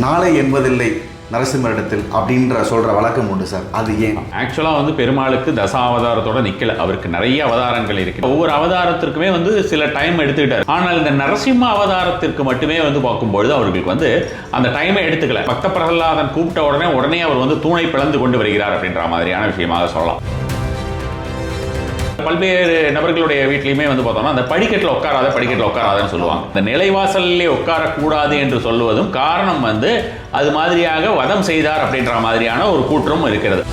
நாளை என்பதில்லை நரசிம்மரிடத்தில் அப்படின்ற சொல்கிற வழக்கம் உண்டு சார். அது ஏன்? ஆக்சுவலாக வந்து பெருமாளுக்கு தசாவதாரத்தோட நிற்கல, அவருக்கு நிறைய அவதாரங்கள் இருக்கு. ஒவ்வொரு அவதாரத்திற்குமே வந்து சில டைம் எடுத்துக்கிட்டார். ஆனால் இந்த நரசிம்ம அவதாரத்திற்கு மட்டுமே வந்து பார்க்கும்பொழுது அவர்களுக்கு வந்து அந்த டைமை எடுத்துக்கல. பக்த பிரகலாதன் கூப்பிட்ட உடனே அவர் வந்து தூணை பிளந்து கொண்டு வருகிறார் அப்படின்ற மாதிரியான விஷயமாக சொல்லலாம். பல்வேறு நபர்களுடைய வீட்லையுமே வந்து பார்த்தோம்னா அந்த படிக்கட்டில் உட்காராதன்னு சொல்லுவாங்க. இந்த நிலைவாசல்லே உட்காரக்கூடாது என்று சொல்லுவதும் காரணம் வந்து அது மாதிரியாக வதம் செய்தார் அப்படின்ற மாதிரியான ஒரு கூற்றும் இருக்கிறது.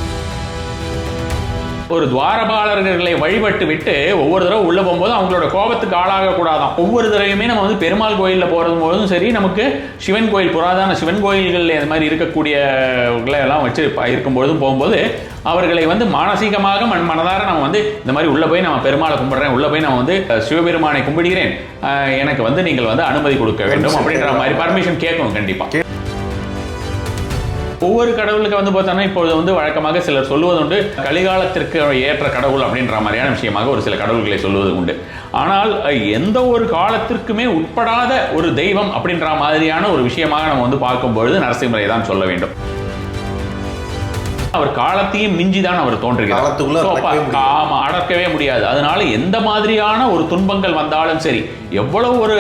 ஒரு துவாரபாலர்களை வழிபட்டு விட்டு ஒவ்வொரு தடவை உள்ள போகும்போது அவங்களோட கோபத்துக்கு ஆளாக கூடாதான். ஒவ்வொரு தடவையுமே நம்ம வந்து பெருமாள் கோயிலில் போதும் சரி, நமக்கு சிவன் கோயில், புராதன சிவன் கோயில்கள் இந்த மாதிரி இருக்கக்கூடியவர்களை எல்லாம் வச்சு இருக்கும்பொழுதும் போகும்போது அவர்களை வந்து மானசீகமாக மனதார நம்ம வந்து இந்த மாதிரி உள்ள போய் நம்ம பெருமாளை கும்பிடுறேன், உள்ள போய் நான் வந்து சிவபெருமானை கும்பிடுகிறேன், எனக்கு வந்து நீங்கள் வந்து அனுமதி கொடுக்க வேண்டும் அப்படின்ற மாதிரி பர்மிஷன் கேட்கணும் கண்டிப்பா. ஒவ்வொரு கடவுளுக்கு வந்து பார்த்தோம்னா இப்பொழுது வந்து வழக்கமாக சிலர் சொல்லுவது உண்டு, கலிகாலத்திற்கு ஏற்ற கடவுள் அப்படின்ற மாதிரியான விஷயமாக ஒரு சில கடவுள்களை சொல்லுவது உண்டு. ஆனால் எந்த ஒரு காலத்திற்குமே உட்படாத ஒரு தெய்வம் அப்படின்ற மாதிரியான ஒரு விஷயமாக நம்ம வந்து பார்க்கும்பொழுது நரசிம்மரை தான் சொல்ல வேண்டும். அவர் காலத்தையும் மிஞ்சிதான் அவர் தோன்றுகிறார். அடக்கவே முடியாது. அதனால எந்த மாதிரியான ஒரு துன்பங்கள் வந்தாலும் சரி, எவ்வளவு ஒரு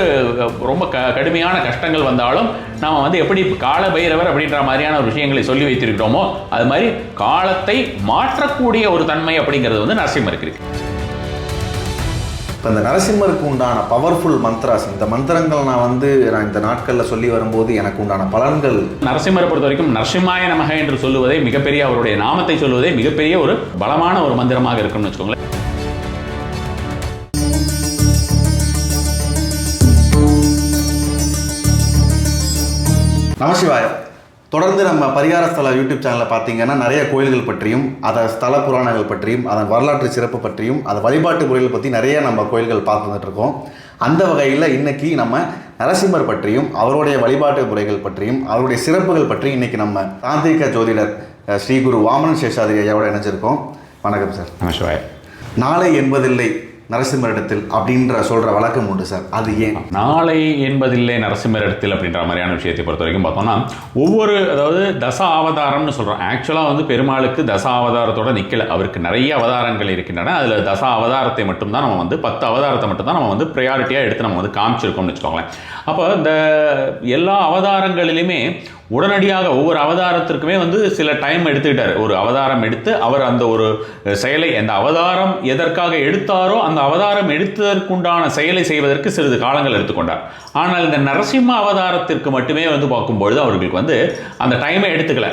ரொம்ப கடுமையான கஷ்டங்கள் வந்தாலும் நாம வந்து எப்படி கால பைரவர் அப்படின்ற மாதிரியான ஒரு விஷயங்களை சொல்லி வைத்திருக்கிறோமோ அது மாதிரி காலத்தை மாற்றக்கூடிய ஒரு தன்மை அப்படிங்கிறது வந்து நரசிம்மருக்கு இருக்கு. இப்போ இந்த நரசிம்மருக்கு உண்டான பவர்ஃபுல் மந்த்ராஸ், இந்த மந்திரங்கள் நான் இந்த நாட்களில் சொல்லி வரும்போது எனக்கு உண்டான பலன்கள், நரசிம்மரை பொறுத்த வரைக்கும் நரசிம்மாய நமக என்று சொல்லுவதே மிகப்பெரிய, அவருடைய நாமத்தை சொல்லுவதே மிகப்பெரிய ஒரு பலமான ஒரு மந்திரமாக இருக்கும்னு வச்சுக்கோங்களேன். நமசிவாய. தொடர்ந்து நம்ம பரிகார ஸ்தல யூடியூப் சேனலில் பார்த்தீங்கன்னா நிறைய கோயில்கள் பற்றியும், அதை ஸ்தல புராணங்கள் பற்றியும், அதன் வரலாற்று சிறப்பு பற்றியும், அதை வழிபாட்டு முறைகள் பற்றி நிறைய நம்ம கோயில்கள் பார்த்துட்டு இருக்கோம். அந்த வகையில் இன்னைக்கு நம்ம நரசிம்மர் பற்றியும் அவருடைய வழிபாட்டு முறைகள் பற்றியும் அவருடைய சிறப்புகள் பற்றியும் இன்னைக்கு நம்ம தாந்திரிக ஜோதிடர் ஸ்ரீ குரு வாமனன் சேஷாதிரி ஐயாவோட இணைஞ்சிருக்கோம். வணக்கம் சார். நமசிவாய. நாளை என்பதில்லை நரசிம்மரிடத்தில் அப்படின்ற சொல்கிற வழக்கம் உண்டு சார். அது ஏன்? நாளை என்பதில்லை நரசிம்மரிடத்தில் அப்படின்ற மாதிரியான விஷயத்தை பொறுத்த வரைக்கும் பார்த்தோம்னா ஒவ்வொரு, அதாவது தச அவதாரம்னு சொல்கிறோம். ஆக்சுவலாக வந்து பெருமாளுக்கு தச அவதாரத்தோட நிற்கல, அவருக்கு நிறைய அவதாரங்கள் இருக்கின்றன. அதில் தச அவதாரத்தை மட்டும்தான் நம்ம வந்து 10 அவதாரத்தை மட்டும்தான் நம்ம வந்து ப்ரையாரிட்டியாக எடுத்து நம்ம வந்து காமிச்சிருக்கோம்னு வச்சுக்கோங்களேன். அப்போ இந்த எல்லா அவதாரங்களிலுமே உடனடியாக ஒவ்வொரு அவதாரத்திற்குமே வந்து சில டைம் எடுத்துக்கிட்டார். ஒரு அவதாரம் எடுத்து அவர் அந்த ஒரு செயலை, அந்த அவதாரம் எதற்காக எடுத்தாரோ அந்த அவதாரம் எடுத்ததற்குண்டான செயலை செய்வதற்கு சிறிது காலங்கள் எடுத்துக்கொண்டார். ஆனால் இந்த நரசிம்ம அவதாரத்திற்கு மட்டுமே வந்து பார்க்கும்பொழுது அவர்களுக்கு வந்து அந்த டைமை எடுத்துக்கல.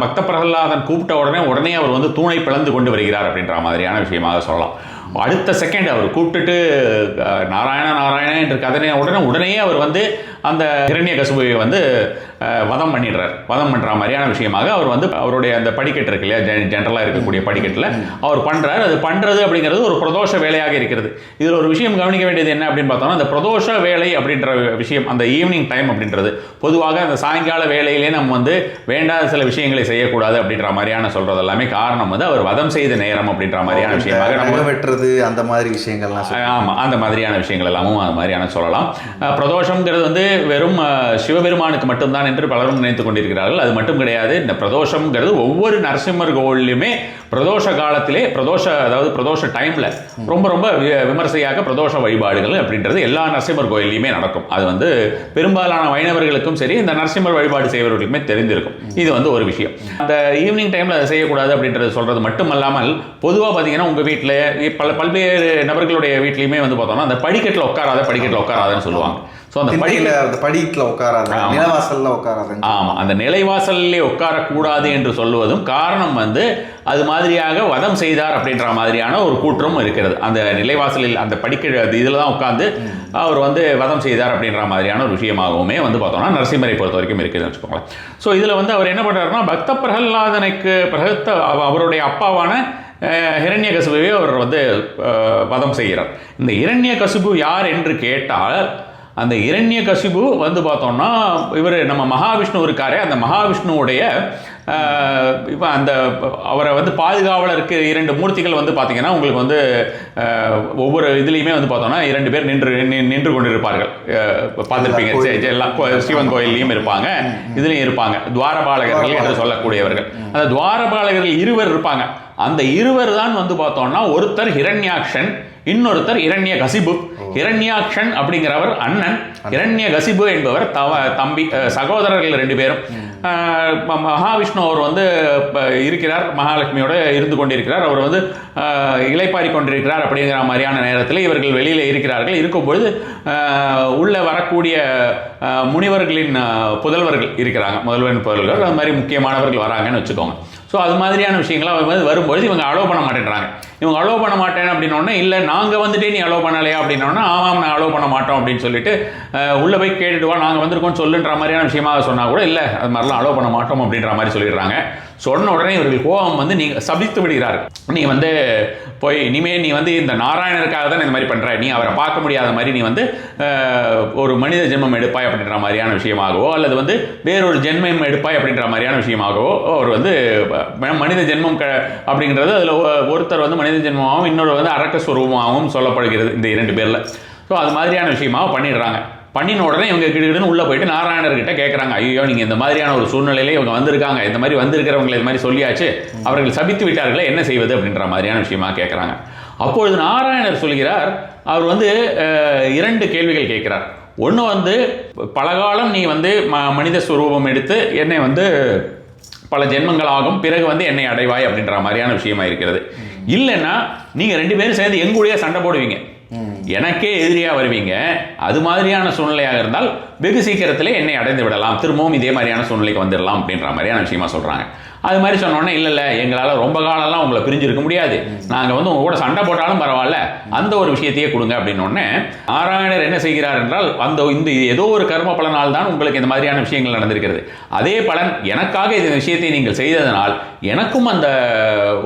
பக்த பிரகலாதன் கூப்பிட்ட உடனே அவர் வந்து தூணை பிளந்து கொண்டு வருகிறார் அப்படின்ற மாதிரியான விஷயமாக சொல்லலாம். அடுத்த செகண்ட் அவர் கூப்பிட்டுட்டு நாராயண என்று கதனை உடனே அவர் வந்து அந்த ஹிரண்யகசிபுவை வந்து வதம் பண்ணிடுறார். வதம் பண்ணுற மாதிரியான விஷயமாக அவர் வந்து அவருடைய அந்த படிக்கட்டு இருக்கு இல்லையா, ஜென்ரலாக இருக்கக்கூடிய படிக்கட்டில் அவர் பண்ணுறாரு. அது பண்ணுறது அப்படிங்கிறது ஒரு பிரதோஷ வேலையாக இருக்கிறது. இதில் ஒரு விஷயம் கவனிக்க வேண்டியது என்ன அப்படின்னு பார்த்தோம்னா, அந்த பிரதோஷ வேலை அப்படின்ற விஷயம், அந்த ஈவினிங் டைம் அப்படின்றது பொதுவாக அந்த சாயங்கால வேலையிலே நம்ம வந்து வேண்டாத சில விஷயங்களை செய்யக்கூடாது அப்படின்ற மாதிரியான சொல்கிறது எல்லாமே காரணம் வந்து அவர் வதம் செய்த நேரம் அப்படின்ற மாதிரியான விஷயமாக நம்ம வெட்டுறது அந்த மாதிரி விஷயங்கள்லாம். ஆமாம், அந்த மாதிரியான விஷயங்கள் எல்லாமும் அது மாதிரியான சொல்லலாம். பிரதோஷங்கிறது வந்து வெறும் சிவபெருமானுக்கு மட்டும்தான் என்று பலரும் நினைத்துக் கொண்டிருக்கிறார்கள். அது மட்டும் கிடையாது. இந்த பிரதோஷம்ங்கிறது ஒவ்வொரு நரசிம்மர் கோவிலுமே பிரதோஷ காலத்திலே அதாவது பிரதோஷ டைம்ல ரொம்ப விமர்சையாக பிரதோஷ வழிபாடுகள் அப்படின்றது எல்லா நரசிம்மர் கோயிலையுமே நடக்கும். அது வந்து பெரும்பாலான வைணவர்களுக்கும் சரி, இந்த நரசிம்மர் வழிபாடு செய்வர்களுக்குமே தெரிந்திருக்கும். இது வந்து ஒரு விஷயம். அந்த ஈவினிங் டைம்ல அதை செய்யக்கூடாது அப்படின்றது சொல்றது மட்டுமல்லாமல், பொதுவாக பார்த்தீங்கன்னா உங்க வீட்டில் பல்வேறு நபர்களுடைய வீட்லையுமே வந்து பார்த்தோம்னா அந்த படிக்கட்டில் உட்காராதன்னு சொல்லுவாங்க. அந்த படிக்கட்டில் உட்காராத, நிலைவாசல்ல உட்காராத. ஆமாம், அந்த நிலைவாசல்லே உட்காரக்கூடாது என்று சொல்லுவதும் காரணம் வந்து அது மாதிரியாக வதம் செய்தார் அப்படின்ற மாதிரியான ஒரு கூற்றும் இருக்கிறது. அந்த நிலைவாசலில் அந்த இதில் தான் உட்கார்ந்து அவர் வந்து வதம் செய்தார் அப்படின்ற மாதிரியான ஒரு விஷயமாகவுமே வந்து பார்த்தோம்னா நரசிம்மரை பொறுத்த வரைக்கும் இருக்குதுன்னு வச்சுக்கோங்களேன். ஸோ இதில் வந்து அவர் என்ன பண்ணுறாருன்னா, பக்த பிரகலாதனுக்கு அவருடைய அப்பாவான ஹிரண்யகசிபுவை அவர் வந்து வதம் செய்கிறார். இந்த ஹிரண்யகசிபு யார் என்று கேட்டால் அந்த இரண்ய கசிபு வந்து பார்த்தோம்னா இவர் நம்ம மகாவிஷ்ணு இருக்காரே, அந்த மகாவிஷ்ணு நம்ம மகாவிஷ்ணு இருக்காரே, அந்த மகாவிஷ்ணுவுடைய இப்போ அந்த அவரை வந்து பாதுகாவலருக்கு 2 மூர்த்திகள் வந்து பார்த்தீங்கன்னா உங்களுக்கு வந்து ஒவ்வொரு இதுலேயுமே வந்து பார்த்தோம்னா 2 பேர் நின்று கொண்டிருப்பார்கள். பார்த்துருப்பீங்க, எல்லாம் சிவன் கோயிலையும் இருப்பாங்க, இதுலேயும் இருப்பாங்க. துவாரபாலகர்கள் என்று சொல்லக்கூடியவர்கள். அந்த துவாரபாலகர்கள் 2 இருப்பாங்க. அந்த 2 தான் வந்து பார்த்தோம்னா ஒருத்தர் ஹிரண்யாக்ஷன், இன்னொருத்தர் இரண்ய கசிபு. ஹிரண்யாக்ஷன் அப்படிங்கிறவர் அண்ணன், இரண்ய கசிபு என்பவர் தம்பி, சகோதரர்கள் 2 பேரும். மகாவிஷ்ணு அவர் வந்து இருக்கிறார், மகாலட்சுமியோட இருந்து கொண்டிருக்கிறார். அவர் வந்து இளைப்பாரி கொண்டிருக்கிறார். அப்படிங்கிற மாதிரியான நேரத்தில் இவர்கள் வெளியில் இருக்கிறார்கள். இருக்கும்பொழுது உள்ள வரக்கூடிய முனிவர்களின் புதல்வர்கள் இருக்கிறாங்க, முதல்வரின் புதல்வர்கள், அது மாதிரி முக்கியமானவர்கள் வராங்கன்னு வச்சுக்கோங்க. ஸோ அது மாதிரியான விஷயங்கள்லாம் வரும்பொழுது இவங்க அலோவ் பண்ண மாட்டேன்றாங்க. இவங்க அலோவ் பண்ண மாட்டேன் அப்படின்னோடனே, இல்லை நாங்கள் வந்துட்டு நீ அலோவ் பண்ணலையா அப்படின்னோடனே, ஆமாம் நான் அலோவ் பண்ண மாட்டோம் அப்படின்னு சொல்லிட்டு உள்ளே போய் கேட்டுட்டு வா, நாங்கள் வந்திருக்கோம் சொல்லுன்ற மாதிரியான விஷயமாக சொன்னால் கூட, இல்லை அது மாதிரிலாம் அலோவ் பண்ண மாட்டோம் அப்படின்ற மாதிரி சொல்லிடுறாங்க. சொன்ன உடனே இவர்கள் கோபம் வந்து நீங்கள் சபித்து விடுகிறார்கள். நீ வந்து போய் இனிமேல் நீ வந்து இந்த நாராயணருக்காக தான் இந்த மாதிரி பண்ணுற, நீ அவரை பார்க்க முடியாத மாதிரி நீ வந்து ஒரு மனித ஜென்மம் எடுப்பாய் அப்படின்ற மாதிரியான விஷயமாகவோ, அல்லது வந்து வேறொரு ஜென்மம் எடுப்பாய் அப்படின்ற மாதிரியான விஷயமாகவோ, அவர் வந்து மனித ஜென்மம் அப்படிங்கிறது அதில் ஒருத்தர் வந்து மனித ஜென்மமாகவும் இன்னொரு வந்து அரக்க ஸ்வரூபமாகவும் சொல்லப்படுகிறது இந்த 2 பேரில். ஸோ அது மாதிரியான விஷயமாக பண்ணிடுறாங்க. பண்ணின உடனே இவங்க கிட்டன்னு உள்ளே போயிட்டு நாராயணர்கிட்ட கேட்குறாங்க, ஐயோ நீங்கள் இந்த மாதிரியான ஒரு சூழ்நிலையிலே இவங்க வந்திருக்காங்க, இந்த மாதிரி வந்திருக்கிறவங்களை இது மாதிரி சொல்லியாச்சு, அவர்கள் சபித்து விட்டார்களே, என்ன செய்வது அப்படின்ற மாதிரியான விஷயமா கேட்குறாங்க. அப்பொழுது நாராயணர் சொல்கிறார், அவர் வந்து 2 கேள்விகள் கேட்கிறார். ஒன்று வந்து, பலகாலம் நீ வந்து மனித ஸ்வரூபம் எடுத்து என்னை வந்து பல ஜென்மங்களாகும், பிறகு வந்து என்னை அடைவாய் அப்படின்ற மாதிரியான விஷயமா இருக்கிறது. இல்லைன்னா நீங்கள் 2 பேரும் சேர்ந்து எங்கூடயே சண்டை போடுவீங்க, எனக்கே எதிரியா வருவீங்க. அது மாதிரியான சூழ்நிலையாக இருந்தால் வெகு சீக்கிரத்திலே என்னை அடைந்து விடலாம், திரும்பவும் இதே மாதிரியான சூழ்நிலைக்கு வந்துடலாம் அப்படின்ற மாதிரியான விஷயமா சொல்றாங்க. அது மாதிரி சொன்னோன்னே, இல்லை எங்களால் ரொம்ப காலம்லாம் உங்களை பிரிஞ்சிருக்க முடியாது, நாங்கள் வந்து உங்க கூட சண்டை போட்டாலும் பரவாயில்ல, அந்த ஒரு விஷயத்தையே கொடுங்க அப்படின்னோடனே நாராயணர் என்ன செய்கிறார் என்றால், இந்த ஏதோ ஒரு கர்ம பலனால் தான் உங்களுக்கு இந்த மாதிரியான விஷயங்கள் நடந்திருக்கிறது. அதே பலன் எனக்காக இந்த விஷயத்தை நீங்கள் செய்ததனால் எனக்கும் அந்த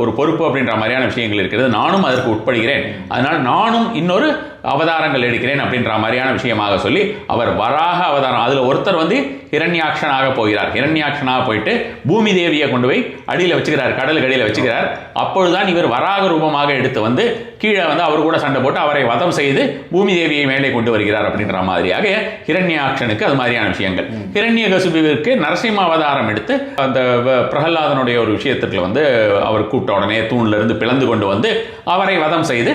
ஒரு பொறுப்பு அப்படின்ற மாதிரியான விஷயங்கள் இருக்கிறது, நானும் அதற்கு உட்படுகிறேன், அதனால் நானும் இன்னொரு அவதாரங்கள் எடுக்கிறேன் அப்படின்ற மாதிரியான விஷயமாக சொல்லி அவர் வராக அவதாரம், அதில் ஒருத்தர் வந்து ஹிரண்யாக்ஷனாக போகிறார். ஹிரண்யாக்ஷனாக போயிட்டு பூமி தேவியை கொண்டு போய் அடியில் வச்சுக்கிறார், கடலுக்கு அடியில் வச்சுக்கிறார். அப்பொழுதுதான் இவர் வராக ரூபமாக எடுத்து வந்து கீழே வந்து அவர் கூட சண்டை போட்டு அவரை வதம் செய்து பூமி தேவியை மேலே கொண்டு வருகிறார் அப்படின்ற மாதிரியாக ஹிரண்யாக்ஷனுக்கு அது மாதிரியான விஷயங்கள். ஹிரண்யகசிபுவிற்கு நரசிம்ம அவதாரம் எடுத்து அந்த பிரகலாதனுடைய ஒரு விஷயத்திற்கு வந்து அவர் கூப்பிட்ட உடனே தூண்ல இருந்து பிளந்து கொண்டு வந்து அவரை வதம் செய்து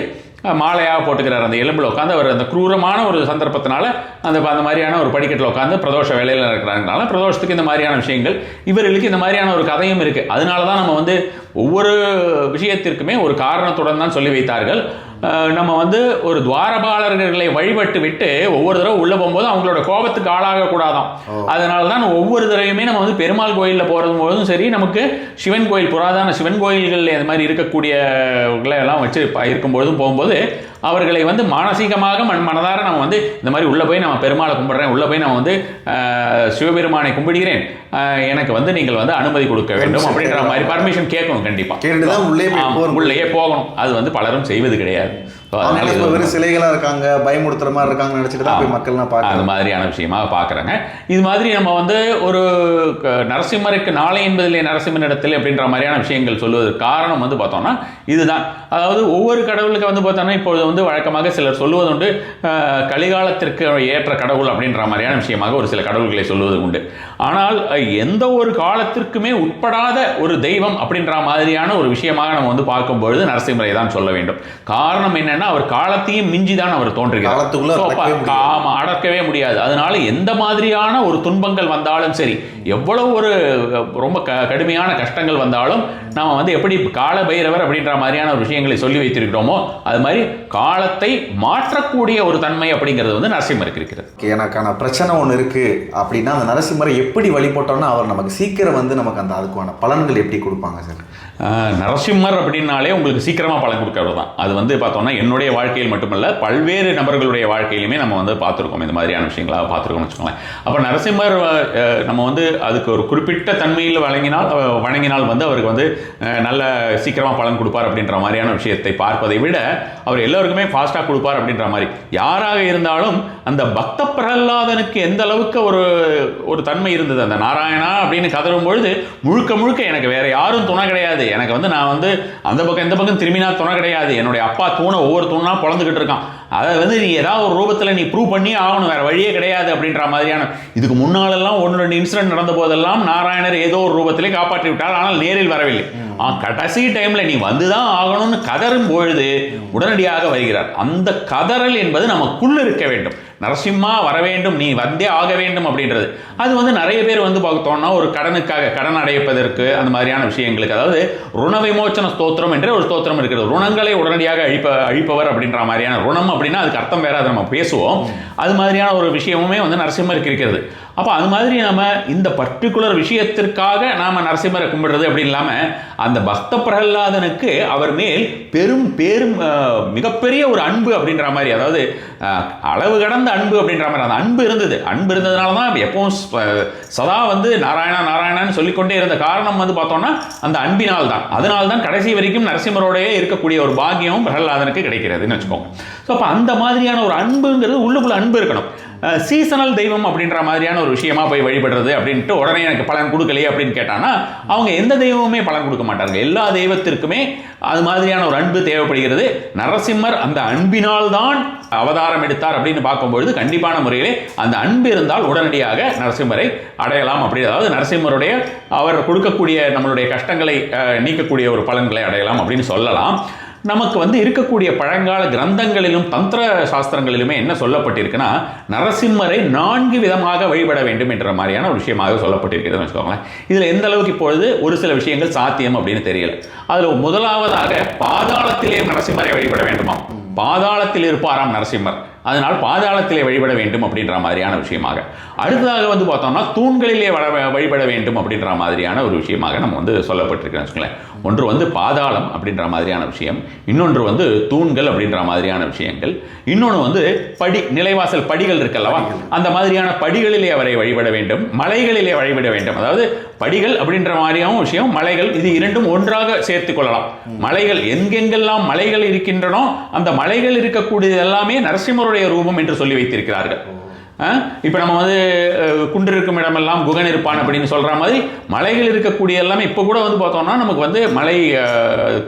மாலையாக போட்டுக்கிறார். அந்த எலும்பில் உட்காந்து அவர் அந்த குரூரமான ஒரு சந்தர்ப்பத்தினால அந்த மாதிரியான ஒரு படிக்கட்டில் உட்காந்து பிரதோஷ வேலையில் இருக்கிறாங்கனால, பிரதோஷத்துக்கு இந்த மாதிரியான விஷயங்கள், இவர்களுக்கு இந்த மாதிரியான ஒரு கதையும் இருக்குது. அதனால தான் நம்ம வந்து ஒவ்வொரு விஷயத்திற்குமே ஒரு காரணத்துடன் தான் சொல்லி வைத்தார்கள். நம்ம வந்து ஒரு துவாரபாலர்களை வழிபட்டு விட்டு ஒவ்வொரு தடவை உள்ளே போகும்போது அவங்களோட கோபத்துக்கு ஆளாகக்கூடாதான். அதனால தான் ஒவ்வொரு தடவையுமே நம்ம வந்து பெருமாள் கோயிலில் போதும் சரி, நமக்கு சிவன் கோயில், புராதன சிவன் கோயில்கள் இந்த மாதிரி இருக்கக்கூடியவர்களை எல்லாம் வச்சு இருக்கும்பொழுதும் போகும்போது அவர்களை வந்து மானசீகமாக மனதார நம்ம வந்து இந்த மாதிரி உள்ளே போய் நம்ம பெருமாளை கும்பிட்றேன், உள்ளே போய் நான் வந்து சிவபெருமானை கும்பிடுகிறேன், எனக்கு வந்து நீங்கள் வந்து அனுமதி கொடுக்க வேண்டும் அப்படின்ற மாதிரி பர்மிஷன் கேட்கணும். கண்டிப்பாக உள்ளே போகணும். அது வந்து பலரும் செய்வது கிடையாது. சிலைகளா இருக்காங்க, பயமுறுத்துற மாதிரி இருக்காங்க நினைச்சிட்டு தான் போய் மக்கள்லாம் பார்க்க அது மாதிரியான விஷயமா பார்க்குறாங்க. இது மாதிரி நம்ம வந்து ஒரு நரசிம்மருக்கு நாளை என்பதிலே நரசிம்மனிடத்தில் அப்படின்ற மாதிரியான விஷயங்கள் சொல்லுவதற்கு காரணம் வந்து பார்த்தோம்னா இதுதான். அதாவது ஒவ்வொரு கடவுளுக்கு வந்து பார்த்தோம்னா இப்பொழுது வந்து வழக்கமாக சிலர் சொல்லுவது உண்டு, கலிகாலத்திற்கு ஏற்ற கடவுள் அப்படின்ற மாதிரியான விஷயமாக ஒரு சில கடவுள்களை சொல்லுவது உண்டு. ஆனால் எந்த ஒரு காலத்திற்குமே உட்படாத ஒரு தெய்வம் அப்படின்ற மாதிரியான ஒரு விஷயமாக நம்ம வந்து பார்க்கும்பொழுது நரசிம்மரை தான் சொல்ல வேண்டும். காரணம் என்னன்னா, அவர் காலத்தையும் மிஞ்சிதான் அவர் தோன்றுகிறார், அடக்கவே முடியாது. அதனால எந்த மாதிரியான ஒரு துன்பங்கள் வந்தாலும் சரி, எவ்வளவு ஒரு ரொம்ப கடுமையான கஷ்டங்கள் வந்தாலும் நாம வந்து எப்படி கால பைரவர் அப்படின்ற மாதிரியான ஒரு விஷயங்களை சொல்லி வைத்திருக்கிறோமோ, அது மாதிரி காலத்தை மாற்றக்கூடிய ஒரு தன்மை அப்படிங்கிறது வந்து நரசிம்மருக்கு இருக்கிறது. எனக்கான பிரச்சனை ஒன்று இருக்கு அப்படின்னா அந்த நரசிம்மரை எப்படி வழிபட்டோம்னா அவர் நமக்கு சீக்கிரம் வந்து நமக்கு அந்த அதுக்கான பலன்கள் எப்படி கொடுப்பாங்க சார்? நரசிம்மர் அப்படின்னாலே உங்களுக்கு சீக்கிரமாக பலன் கொடுக்கறது தான். அது வந்து பார்த்தோம்னா என்னுடைய வாழ்க்கையில் மட்டுமல்ல, பல்வேறு நபர்களுடைய வாழ்க்கையிலுமே நம்ம வந்து பார்த்துருக்கோம், இந்த மாதிரியான விஷயங்களாக பார்த்துருக்கோம்னு வச்சுக்கோங்களேன். அப்போ நரசிம்மர் நம்ம வந்து அதுக்கு ஒரு குறிப்பிட்ட தன்மையில் வணங்கினால் வந்து அவருக்கு வந்து நல்ல சீக்கிரமாக பலன் கொடுப்பார் அப்படின்ற மாதிரியான விஷயத்தை பார்ப்பதை விட அவர் எல்லோருக்குமே ஃபாஸ்ட்டாக கொடுப்பார் அப்படின்ற மாதிரி. யாராக இருந்தாலும் அந்த பக்த பிரகலாதனுக்கு எந்த அளவுக்கு ஒரு தன்மை இருந்தது, அந்த நாராயணா அப்படின்னு கதறும் பொழுது முழுக்க முழுக்க எனக்கு வேற யாரும் துணை கிடையாது, எனக்கு வந்து நான் வந்து அந்த பக்கம் இந்த பக்கம் திரும்பினா துணை கிடையாது, என்னுடைய அப்பா தூணை ஒவ்வொரு தூணா பொழந்துக்கிட்டு இருக்கான், அதை வந்து நீ ஏதாவது ஒரு ரூபத்தில் நீ ப்ரூவ் பண்ணி ஆகணும், வேற வழியே கிடையாது அப்படின்ற மாதிரியான. இதுக்கு முன்னாலெல்லாம் 1-2 இன்சிடென்ட் நடந்த போதெல்லாம் நாராயணர் ஏதோ ஒரு ரூபத்திலே காப்பாற்றி விட்டார், ஆனால் நேரில் வரவில்லை. கடைசி டைம்ல நீ வந்துதான் ஆகணும்னு கதறும் பொழுது உடனடியாக வருகிறார். அந்த கதறல் என்பது நமக்குள்ள இருக்க வேண்டும். நரசிம்மா வர வேண்டும், நீ வந்தே ஆக வேண்டும் அப்படின்றது. அது வந்து நிறைய பேர் வந்து பார்த்தோம்னா ஒரு கடனுக்காக, கடன் அடைப்பதற்கு அந்த மாதிரியான விஷயங்களுக்கு, அதாவது ருண விமோச்சன ஸ்தோத்திரம் என்ற ஒரு ஸ்தோத்திரம் இருக்கிறது. ருணங்களை உடனடியாக அழிப்பவர் அப்படின்ற மாதிரியான. ருணம் அப்படின்னா அதுக்கு அர்த்தம் வேற, அதை நம்ம பேசுவோம். அது மாதிரியான ஒரு விஷயமுமே வந்து நரசிம்மருக்கு இருக்கிறது. அப்போ அது மாதிரி நாம இந்த பர்டிகுலர் விஷயத்திற்காக நாம நரசிம்மரை கும்பிடுறது அப்படி இல்லாம அந்த பக்த பிரகலாதனுக்கு அவர் மேல் பெரும் மிகப்பெரிய ஒரு அன்பு அப்படின்ற மாதிரி, அதாவது அளவு கடந்த அன்பு அப்படின்ற மாதிரி அந்த அன்பு இருந்தது. அன்பு இருந்ததுனால தான் எப்பவும் சதா வந்து நாராயணா நாராயணான்னு சொல்லிக்கொண்டே இருந்த காரணம் வந்து பார்த்தோம்னா அந்த அன்பினால் தான். அதனால தான் கடைசி வரைக்கும் நரசிம்மரோடய இருக்கக்கூடிய ஒரு பாக்கியமும் பிரகலாதனுக்கு கிடைக்கிறதுன்னு வச்சுக்கோங்க. ஸோ அப்போ அந்த மாதிரியான ஒரு அன்புங்கிறது உள்ளுக்குள்ள அன்பு இருக்கணும். சீசனல் தெய்வம் அப்படின்ற மாதிரியான ஒரு விஷயமா போய் வழிபடுறது அப்படின்ட்டு உடனே எனக்கு பலன் கொடுக்கலையே அப்படின்னு கேட்டானா அவங்க எந்த தெய்வமுமே பலன் கொடுக்க மாட்டார்கள். எல்லா தெய்வத்திற்குமே அது மாதிரியான ஒரு அன்பு தேவைப்படுகிறது. நரசிம்மர் அந்த அன்பினால் தான் அவதாரம் எடுத்தார் அப்படின்னு பார்க்கும்பொழுது கண்டிப்பான முறையிலே அந்த அன்பு இருந்தால் உடனடியாக நரசிம்மரை அடையலாம். அப்படி அதாவது நரசிம்மருடைய அவர் கொடுக்கக்கூடிய நம்மளுடைய கஷ்டங்களை நீக்கக்கூடிய ஒரு பலன்களை அடையலாம் அப்படின்னு சொல்லலாம். நமக்கு வந்து இருக்கக்கூடிய பழங்கால கிரந்தங்களிலும் தந்திர சாஸ்திரங்களிலுமே என்ன சொல்லப்பட்டிருக்குன்னா நரசிம்மரை 4 விதமாக வழிபட வேண்டும் என்ற மாதிரியான ஒரு விஷயமாக சொல்லப்பட்டிருக்கிறது வச்சுக்கோங்களேன். இதில் எந்த அளவுக்கு இப்பொழுது ஒரு சில விஷயங்கள் சாத்தியம் அப்படின்னு தெரியல. அதில் முதலாவதாக பாதாளத்திலே நரசிம்மரை வழிபட வேண்டுமா, பாதாளத்தில் இருப்பாராம் நரசிம்மர், அதனால் பாதாளத்திலே வழிபட வேண்டும் அப்படின்ற மாதிரியான விஷயமாக. அடுத்ததாக வந்து பார்த்தோம்னா தூண்களிலே வழிபட வேண்டும் அப்படின்ற மாதிரியான ஒரு விஷயமாக நம்ம வந்து சொல்லப்பட்டிருக்கிறோம் வச்சுக்கோங்களேன். ஒன்று வந்து பாதாளம் அப்படின்ற மாதிரியான விஷயம், இன்னொன்று வந்து தூண்கள் அப்படின்ற மாதிரியான விஷயங்கள், இன்னொன்று வந்து நிலைவாசல் படிகள் இருக்கல்லவா, அந்த மாதிரியான படிகளிலே அவரை வழிபட வேண்டும், மலைகளிலே வழிபட வேண்டும். அதாவது படிகள் அப்படின்ற மாதிரியான விஷயம், மலைகள், இது இரண்டும் ஒன்றாக சேர்த்துக் கொள்ளலாம். மலைகள் எங்கெங்கெல்லாம் மலைகள் இருக்கின்றனோ அந்த மலைகள் இருக்கக்கூடியது எல்லாமே நரசிம்மருடைய ரூபம் என்று சொல்லி வைத்திருக்கிறார்கள். இப்போ நம்ம வந்து குன்று இருக்கும் இடமெல்லாம் குகன் இருப்பான் அப்படின்னு சொல்ற மாதிரி மலைகள் இருக்கக்கூடிய எல்லாமே இப்போ கூட வந்து பார்த்தோம்னா நமக்கு வந்து மலை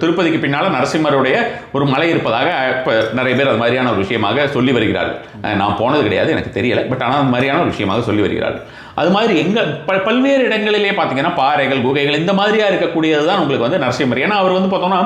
திருப்பதிக்கு பின்னால் நரசிம்மருடைய ஒரு மலை இருப்பதாக இப்போ நிறைய பேர் அது மாதிரியான ஒரு விஷயமாக சொல்லி வருகிறார்கள். நான் போனது கிடையாது, எனக்கு தெரியலை, பட் ஆனால் அது மாதிரியான ஒரு விஷயமாக சொல்லி வருகிறார்கள். அது மாதிரி பல்வேறு இடங்களிலே பார்த்தீங்கன்னா பாறைகள், குகைகள் இந்த மாதிரியா இருக்கக்கூடியது தான் உங்களுக்கு வந்து நரசிம்மர். ஏன்னா அவர் வந்து பார்த்தோம்னா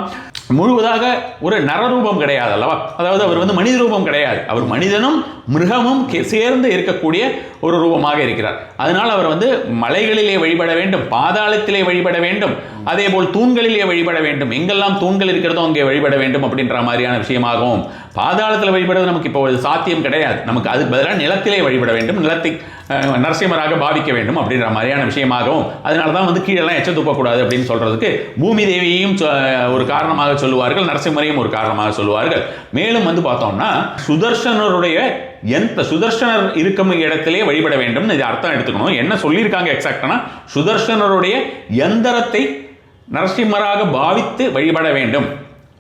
முழுவதாக ஒரு நரரூபம் கிடையாது அல்லவா, அதாவது அவர் வந்து மனித ரூபம் கிடையாது, அவர் மனிதனும் மிருகமும் சேர்ந்து இருக்கக்கூடிய ஒரு ரூபமாக இருக்கிறார். அதனால் அவர் வந்து மலைகளிலே வழிபட வேண்டும், பாதாளத்திலே வழிபட வேண்டும், அதே போல் தூண்களிலே வழிபட வேண்டும், எங்கெல்லாம் தூண்கள் இருக்கிறதோ அங்கே வழிபட வேண்டும் அப்படின்ற மாதிரியான விஷயமாகவும். பாதாளத்தில் வழிபடுறது நமக்கு இப்போ ஒரு சாத்தியம் கிடையாது, நமக்கு அதுக்கு பதிலாக நிலத்திலே வழிபட வேண்டும், நிலத்தை நரசிம்மராக பாவிக்க வேண்டும் அப்படின்ற மாதிரியான விஷயமாகவும். அதனால தான் வந்து கீழெல்லாம் எச்ச துப்பக்கூடாது அப்படின்னு சொல்றதுக்கு பூமி தேவியையும் ஒரு காரணமாக சொல்லுவார்கள், நரசிம்மரையும் ஒரு காரணமாக சொல்லுவார்கள். மேலும் வந்து பார்த்தோம்னா சுதர்சனருடைய சுதர்சனர் இருக்கும் இடத்திலே வழிபட வேண்டும், இது அர்த்தம் எடுத்துக்கணும். என்ன சொல்லியிருக்காங்க எக்ஸாக்டா, சுதர்சனருடைய யந்திரத்தை நரசிம்மராக பாவித்து வழிபட வேண்டும்.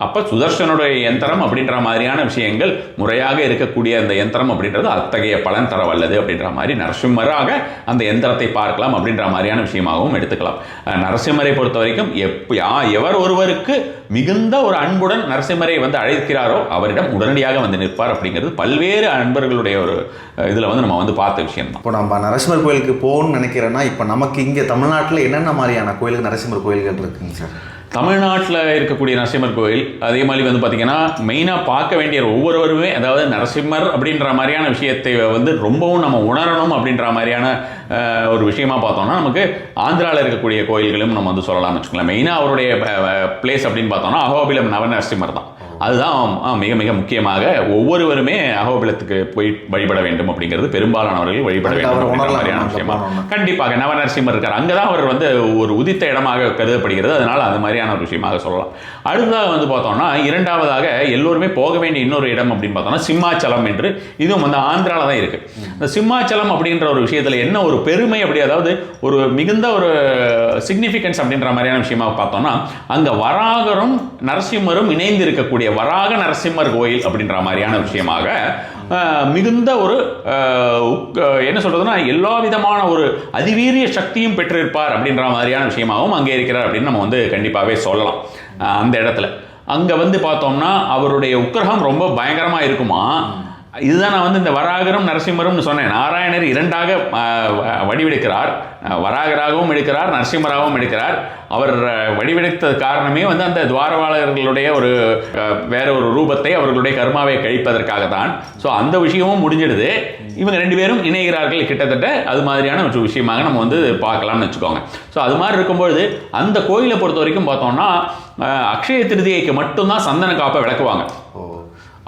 அப்போ சுதர்சனுடைய யந்திரம் அப்படின்ற மாதிரியான விஷயங்கள் முறையாக இருக்கக்கூடிய அந்த யந்திரம் அப்படின்றது அத்தகைய பலன் தர வல்லது அப்படின்ற மாதிரி நரசிம்மராக அந்த யந்திரத்தை பார்க்கலாம் அப்படின்ற மாதிரியான விஷயமாகவும் எடுத்துக்கலாம். நரசிம்மரை பொறுத்த வரைக்கும் எவர் ஒருவருக்கு மிகுந்த ஒரு அன்புடன் நரசிம்மரை வந்து அழைக்கிறாரோ அவரிடம் உடனடியாக வந்து நிற்பார் அப்படிங்கிறது பல்வேறு அன்பர்களுடைய ஒரு இதில் வந்து நம்ம வந்து பார்த்த விஷயம் தான். இப்போ நம்ம நரசிம்மர் கோயிலுக்கு போகணும்னு நினைக்கிறேன்னா இப்போ நமக்கு இங்கே தமிழ்நாட்டில் என்னென்ன மாதிரியான கோயிலுக்கு நரசிம்மர் கோயில்கள் இருக்குங்க சார்? தமிழ்நாட்டில் இருக்கக்கூடிய நரசிம்மர் கோயில் அதே மாதிரி வந்து பார்த்திங்கன்னா மெயினாக பார்க்க வேண்டிய ஒவ்வொருவருமே, அதாவது நரசிம்மர் அப்படின்ற மாதிரியான விஷயத்தை வந்து ரொம்பவும் நம்ம உணரணும் அப்படின்ற மாதிரியான ஒரு விஷயமா பார்த்தோம்னா நமக்கு ஆந்திராவில் இருக்கக்கூடிய கோயில்களும் நம்ம வந்து சொல்லலாம்னு வச்சுக்கலாம். மெயினாக அவருடைய பிளேஸ் அப்படின்னு பார்த்தோம்னா அஹோபிலம் நவநரசிம்மர் தான். அதுதான் மிக மிக முக்கியமாக ஒவ்வொருவருமே அகோபிலத்துக்கு போய் வழிபட வேண்டும் அப்படிங்கிறது பெரும்பாலானவர்கள் வழிபட வேண்டும் அப்படிங்கிற மாதிரியான விஷயமா. கண்டிப்பாக நவநரசிம்மர் இருக்கார், அங்கதான் அவர் வந்து ஒரு உதித்த இடமாக கருதப்படுகிறது. அதனால அது மாதிரியான ஒரு விஷயமாக சொல்லலாம். அடுத்ததாக வந்து பார்த்தோம்னா இரண்டாவதாக எல்லோருமே போக வேண்டிய இன்னொரு இடம் அப்படின்னு பார்த்தோம்னா சிம்மாச்சலம் என்று, இதுவும் வந்து ஆந்திரால தான் இருக்கு. இந்த சிம்மாச்சலம் அப்படின்ற ஒரு விஷயத்துல என்ன ஒரு பெருமை அப்படி, அதாவது ஒரு மிகுந்த ஒரு சிக்னிஃபிகன்ஸ் அப்படின்ற மாதிரியான விஷயமா பார்த்தோம்னா, அங்க வராகரும் நரசிம்மரும் இணைந்து இருக்கக்கூடிய வராக நரசிம்மர் கோயில் அப்படின்ற மாதிரியான விஷயமாக மிகுந்த ஒரு என்ன சொல்றதுன்னா எல்லா விதமான ஒரு அதிவீரிய சக்தியும் பெற்றிருப்பார் அப்படின்ற மாதிரியான விஷயமாகவும் அங்கே இருக்கிறார் அப்படின்னு நம்ம வந்து கண்டிப்பாகவே சொல்லலாம். அந்த இடத்துல அங்க வந்து பார்த்தோம்னா அவருடைய உக்கிரகம் ரொம்ப பயங்கரமா இருக்குமா. இதுதான் நான் வந்து இந்த வராகரும் நரசிம்மரும் சொன்னேன். நாராயணர் இரண்டாக வடிவெடுக்கிறார், வராகராகவும் எடுக்கிறார், நரசிம்மராகவும் எடுக்கிறார். அவர் வடிவெடுத்த காரணமே வந்து அந்த துவாரபாலகர்களுடைய ஒரு வேற ஒரு ரூபத்தை அவர்களுடைய கர்மாவை கழிப்பதற்காக தான். ஸோ அந்த விஷயமும் முடிஞ்சிடுது. இவங்க ரெண்டு பேரும் இணைகிறார்கள் கிட்டத்தட்ட. அது மாதிரியான ஒரு விஷயமாக நம்ம வந்து பார்க்கலாம்னு வச்சுக்கோங்க. ஸோ அது மாதிரி இருக்கும்பொழுது அந்த கோயிலை பொறுத்த வரைக்கும் பார்த்தோம்னா அக்ஷய திருதியைக்கு மட்டும்தான் சந்தன காப்பை விளக்குவாங்க.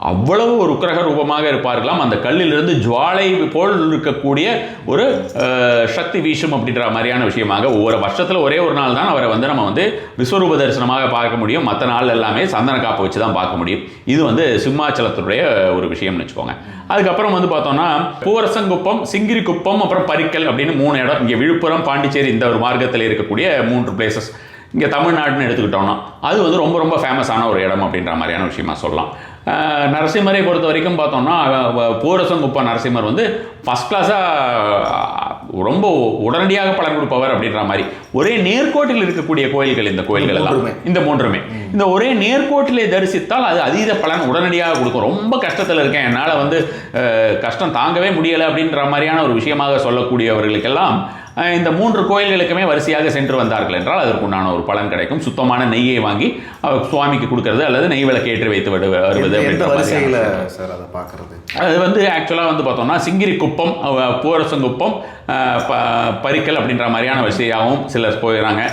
அவ்வளவு ஒரு உக்கிரக ரூபமாக இருப்பார்களாம். அந்த கல்லிலிருந்து ஜுவாலை போல் இருக்கக்கூடிய ஒரு சக்தி வீசும் அப்படின்ற மாதிரியான விஷயமாக ஒவ்வொரு வருஷத்தில் ஒரே ஒரு நாள் தான் அவரை வந்து நம்ம வந்து விஸ்வரூப தரிசனமாக பார்க்க முடியும். மற்ற நாள் எல்லாமே சந்தன காப்பை வச்சு தான் பார்க்க முடியும். இது வந்து சிம்மாச்சலத்துடைய ஒரு விஷயம்னு வச்சுக்கோங்க. அதுக்கப்புறம் வந்து பார்த்தோம்னா பூவரசங்குப்பம், சிங்கிரிக்குப்பம், அப்புறம் பரிக்கல் அப்படின்னு 3 இடம். இங்கே விழுப்புரம், பாண்டிச்சேரி இந்த ஒரு மார்க்கத்தில் இருக்கக்கூடிய 3 பிளேசஸ். இங்கே தமிழ்நாடுன்னு எடுத்துக்கிட்டோம்னா அது வந்து ரொம்ப ரொம்ப ஃபேமஸான ஒரு இடம் அப்படின்ற மாதிரியான விஷயமா சொல்லலாம். நரசிம்மரை பொறுத்த வரைக்கும் பார்த்தோம்னா பூரசங்குப்பம் நரசிம்மர் வந்து ஃபஸ்ட் கிளாஸாக ரொம்ப உடனடியாக பலன் கொடுப்பவர் அப்படின்ற மாதிரி. ஒரே நேர்கோட்டில் இருக்கக்கூடிய கோயில்கள் இந்த கோயில்கள் எல்லாம், இந்த 3மே இந்த ஒரே நேர்கோட்டிலே தரிசித்தால் அது அதீத பலன் உடனடியாக கொடுக்கும். ரொம்ப கஷ்டத்தில் இருக்கேன், என்னால் வந்து கஷ்டம் தாங்கவே முடியலை அப்படின்ற மாதிரியான ஒரு விஷயமாக சொல்லக்கூடியவர்களுக்கெல்லாம் இந்த 3 கோயில்களுக்குமே வரிசையாக சென்று வந்தார்கள் என்றால் அதற்குண்டான ஒரு பலன் கிடைக்கும். சுத்தமான நெய்யை வாங்கி சுவாமிக்கு கொடுக்கறது அல்லது நெய் விளக்கு ஏற்றி வைத்து வருவது. அது வந்து ஆக்சுவலாக வந்து பார்த்தோம்னா சிங்கிரிக்குப்பம், பூரசங்குப்பம், பரிக்கல் அப்படின்ற மாதிரியான வரிசையாகவும் சிலர் போயிடறாங்க.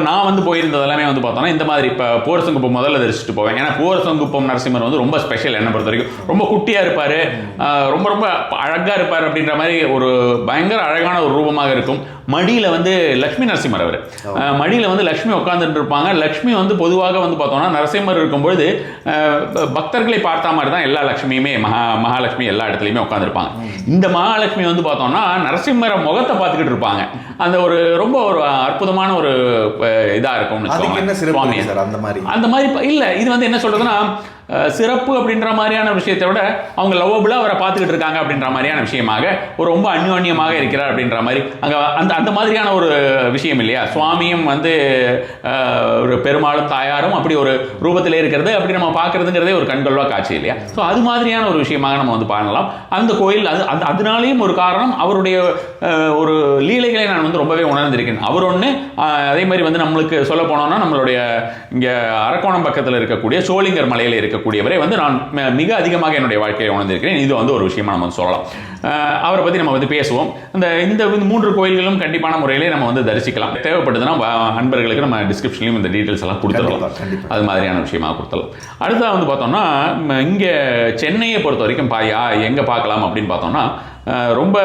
நான் வந்து போயிருந்தது எல்லாமே வந்து பார்த்தோம்னா இந்த மாதிரி இப்போ பூரசங்குப்பம் முதல்ல தரிசிச்சுட்டு போவேன். ஏன்னா பூரசங்குப்பம் நரசிம்மர் வந்து ரொம்ப ஸ்பெஷல். என்னை பொறுத்த வரைக்கும் ரொம்ப குட்டியாக இருப்பார், ரொம்ப ரொம்ப அழகாக இருப்பார் அப்படின்ற மாதிரி ஒரு பயங்கர அழகான ஒரு ரூபமாக இருக்கும். மடியில் வந்து லக்ஷ்மி நரசிம்மர், அவர் மடியில் வந்து லக்ஷ்மி உட்காந்துட்டு இருப்பாங்க. லக்ஷ்மி வந்து பொதுவாக வந்து பார்த்தோம்னா நரசிம்மர் இருக்கும்பொழுது பக்தர்களை பார்த்தா மாதிரி தான் எல்லா லக்ஷ்மியுமே மகாலட்சுமி எல்லா இடத்துலையுமே உட்காந்துருப்பாங்க. இந்த மகாலட்சுமி வந்து பார்த்தோம்னா நரசிம்மரை முகத்தை பார்த்துக்கிட்டு இருப்பாங்க. அந்த ஒரு ரொம்ப ஒரு அற்புதமான ஒரு இதாக இருக்கும். அந்த மாதிரி இல்லை, இது வந்து என்ன சொல்றதுன்னா சிறப்பு அப்படின்ற மாதிரியான விஷயத்தை விட அவங்க லவ்வபுளாக அவரை பார்த்துக்கிட்டு இருக்காங்க அப்படின்ற மாதிரியான விஷயமாக ஒரு ரொம்ப அந்யோன்யமாக இருக்கிறார் அப்படின்ற மாதிரி அங்கே அந்த மாதிரியான ஒரு விஷயம் இல்லையா. சுவாமியும் வந்து ஒரு பெருமாளும் தாயாரும் அப்படி ஒரு ரூபத்தில் இருக்கிறது அப்படி நம்ம பார்க்கறதுங்கிறதே ஒரு கண்கொள்ளா காட்சி இல்லையா. ஸோ அது மாதிரியான ஒரு விஷயமாக நம்ம வந்து பண்ணலாம். அந்த கோயில் அதனாலேயும் ஒரு காரணம் அவருடைய ஒரு லீலைகளை நான் வந்து ரொம்பவே உணர்ந்திருக்கேன். அவர் ஒன்று, அதே மாதிரி வந்து நம்மளுக்கு சொல்ல போனோம்னா நம்மளுடைய இங்கே அரக்கோணம் பக்கத்தில் இருக்கக்கூடிய சோளிங்கர் மலையில் இருக்கக்கூடியவரை வந்து நான் மிக அதிகமாக என்னுடைய வாழ்க்கையை உணர்ந்திருக்கிறேன். இது வந்து ஒரு விஷயமா நம்ம வந்து சொல்லலாம். அவரை பற்றி நம்ம வந்து பேசுவோம். இந்த 3 கோயில்களும் கண்டிப்பான முறையிலே நம்ம வந்து தரிசிக்கலாம். தேவைப்படுதுன்னா அன்பர்களுக்கு நம்ம டிஸ்கிரிப்ஷன்லையும் இந்த டீட்டெயில்ஸ் எல்லாம் கொடுத்துடலாம். அது மாதிரியான விஷயமாக கொடுத்துடலாம். அடுத்ததாக வந்து பார்த்தோம்னா இங்கே சென்னையை பொறுத்த வரைக்கும் எங்கே பார்க்கலாம் அப்படின்னு பார்த்தோம்னா ரொம்ப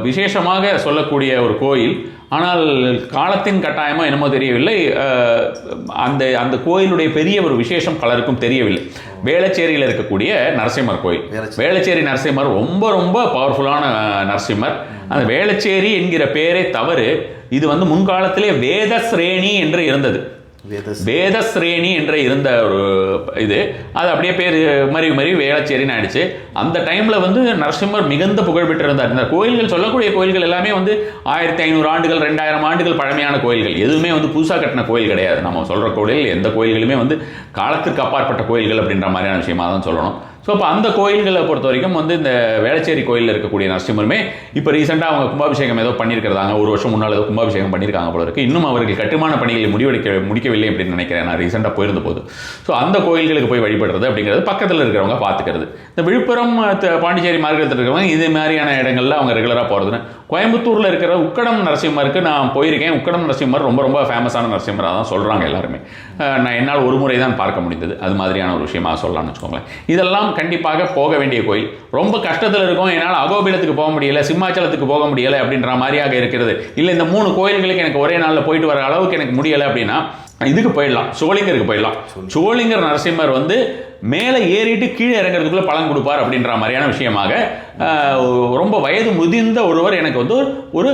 விசேஷமாக சொல்லக்கூடிய ஒரு கோயில். ஆனால் காலத்தின் கட்டாயமோ என்னமோ தெரியவில்லை, அந்த கோயிலுடைய பெரிய ஒரு விசேஷம் பலருக்கும் தெரியவில்லை. வேளச்சேரியில் இருக்கக்கூடிய நரசிம்மர் கோயில். வேளச்சேரி நரசிம்மர் ரொம்ப ரொம்ப பவர்ஃபுல்லான நரசிம்மர். அந்த வேளச்சேரி என்கிற பேரே தவறு. இது வந்து முன்காலத்திலே வேதஸ்ரேணி என்று இருந்தது. வேதஸ்ரேணி என்ற இருந்த ஒரு இது, அது அப்படியே பேர் மறி வேளச்சேரின்னு ஆயிடுச்சு. அந்த டைம்ல வந்து நரசிம்மர் மிகுந்த புகழ் பெற்றிருந்தார். இந்த கோயில்கள் சொல்லக்கூடிய கோயில்கள் எல்லாமே வந்து 1500 ஆண்டுகள் 2000 ஆண்டுகள் பழமையான கோயில்கள். எதுவுமே வந்து புதுசாக கட்டின கோயில் கிடையாது. நம்ம சொல்ற கோயில் எந்த கோயில்களுமே வந்து காலத்திற்கு அப்பாற்பட்ட கோயில்கள் அப்படின்ற மாதிரியான விஷயமா தான் சொல்லணும். ஸோ அப்போ அந்த கோயில்களை பொறுத்த வரைக்கும் வந்து இந்த வேளச்சேரி கோயிலில் இருக்கக்கூடிய நரசிம்மருமே இப்போ ரீசெண்டாக அவங்க கும்பாபிஷேகம் ஏதோ பண்ணியிருக்கிறாங்க, ஒரு வருஷம் முன்னால் ஏதோ கும்பாபிஷேகம் பண்ணியிருக்காங்க போல இருக்குது. இன்னும் அவர்கள் கட்டுமான பணிகளை முடிக்கவில்லை அப்படின்னு நினைக்கிறேன், நான் ரீசெண்டாக போயிருந்த போது. ஸோ அந்த கோயில்களுக்கு போய் வழிபடுறது அப்படிங்கிறது பக்கத்தில் இருக்கிறவங்க பார்த்துக்கிறது. இந்த விழுப்புரம் பாண்டிச்சேரி மார்க்கத்தில் இருக்கிறவங்க இது மாதிரியான இடங்கள்ல அவங்க ரெகுலராக போகிறதுன்னு. கோயம்புத்தூரில் இருக்கிற உக்கடம் நரசிம்மருக்கு நான் போயிருக்கேன். உக்கடம் நரசிம்மர் ரொம்ப ரொம்ப ஃபேமஸான நரசிம்மராக தான் சொல்கிறாங்க எல்லாருமே. நான் என்னால் ஒரு முறை தான் பார்க்க முடிந்தது. அது மாதிரியான ஒரு விஷயமாக சொல்லலாம்னு வச்சுக்கோங்களேன். இதெல்லாம் கண்டிப்பாக போக வேண்டிய கோயில். ரொம்ப கஷ்டத்தில் இருக்கும், என்னால் அகோபிலத்துக்கு போக முடியலை, சிம்மாச்சலத்துக்கு போக முடியலை அப்படின்ற மாதிரியாக இருக்கிறது, இல்லை இந்த 3 கோயில்களுக்கு எனக்கு ஒரே நாளில் போயிட்டு வர அளவுக்கு எனக்கு முடியலை அப்படின்னா இதுக்கு போயிடலாம், சோளிங்கருக்கு போயிடலாம். சோளிங்கர் நரசிம்மர் வந்து மேலே ஏறிட்டு கீழே இறங்குறதுக்குள்ள பலன் கொடுப்பார் அப்படின்ற மாதிரியான விஷயமாக ரொம்ப வயது முதிர்ந்த ஒருவர் எனக்கு வந்து ஒரு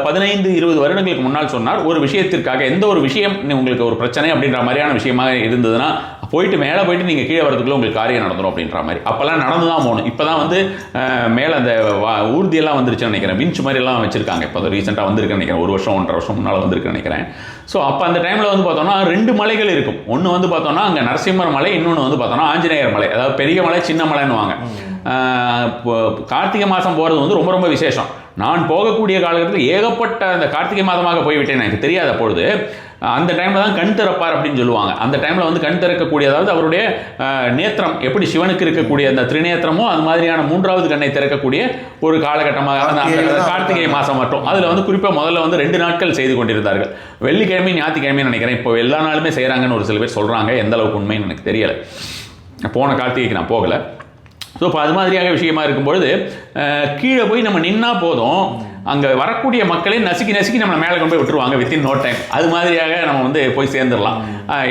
15-20 வருடங்களுக்கு முன்னால் சொன்னார். ஒரு விஷயத்திற்காக எந்த ஒரு விஷயம் உங்களுக்கு ஒரு பிரச்சனை அப்படின்ற மாதிரியான விஷயமாக இருந்ததுன்னா போயிட்டு மேலே போயிட்டு நீங்கள் கீழே வரதுக்குள்ள உங்களுக்கு காரியம் நடந்துடும் அப்படின்ற மாதிரி. அப்போல்லாம் நடந்து தான் போகணும். இப்போ தான் வந்து மேலே அந்த ஊர்தியெல்லாம் வந்துருச்சுன்னு நினைக்கிறேன், விஞ்ச் மாதிரிலாம் வச்சுருக்காங்க. இப்போ ரீசெண்டாக வந்திருக்குன்னு நினைக்கிறேன், 1 வருஷம் 1.5 வருஷம் முன்னால் வந்திருக்குன்னு நினைக்கிறேன். ஸோ அப்போ அந்த டைமில் வந்து பார்த்தோம்னா 2 மலைகள் இருக்கும். ஒன்று வந்து பார்த்தோம்னா அங்கே நரசிம்மர் மலை, இன்னொன்று வந்து பார்த்தோம்னா ஆஞ்சநேயர் மலை. அதாவது பெரிய மலை சின்ன மலைன்னு வாங்க. கார்த்திகை மாதம் போகிறது வந்து ரொம்ப ரொம்ப விசேஷம். நான் போகக்கூடிய காலகட்டத்தில் ஏகப்பட்ட அந்த கார்த்திகை மாதமாக போய்விட்டேன், எனக்கு தெரியாத பொழுது. அந்த டைமில் தான் கண் திறப்பார் அப்படின்னு சொல்லுவாங்க. அந்த டைமில் வந்து கண் திறக்கக்கூடிய, அதாவது அவருடைய நேத்திரம் எப்படி சிவனுக்கு இருக்கக்கூடிய அந்த திரிநேத்திரமோ அது மாதிரியான 3வது கண்ணை திறக்கக்கூடிய ஒரு காலகட்டமாக அந்த கார்த்திகை மாதம் மட்டும். அதில் வந்து குறிப்பாக முதல்ல வந்து 2 நாட்கள் செய்து கொண்டிருந்தார்கள், வெள்ளிக்கிழமை ஞாயிற்றுக்கிழமை நினைக்கிறேன். இப்போ எல்லா நாளுமே செய்கிறாங்கன்னு ஒரு சில பேர் சொல்கிறாங்க, எந்த அளவுக்கு உண்மைன்னு எனக்கு தெரியலை. போன கார்த்திகைக்கு நான் போகலை. ஸோ இப்போ அது மாதிரியாக விஷயமா இருக்கும்பொழுது கீழே போய் நம்ம நின்னா போதும், அங்கே வரக்கூடிய மக்களே நசுக்கி நம்மளை மேலே கொண்டு போய் விட்டுருவாங்க வித்தின் நோ டைம். அது மாதிரியாக நம்ம வந்து போய் சேர்ந்துடலாம்.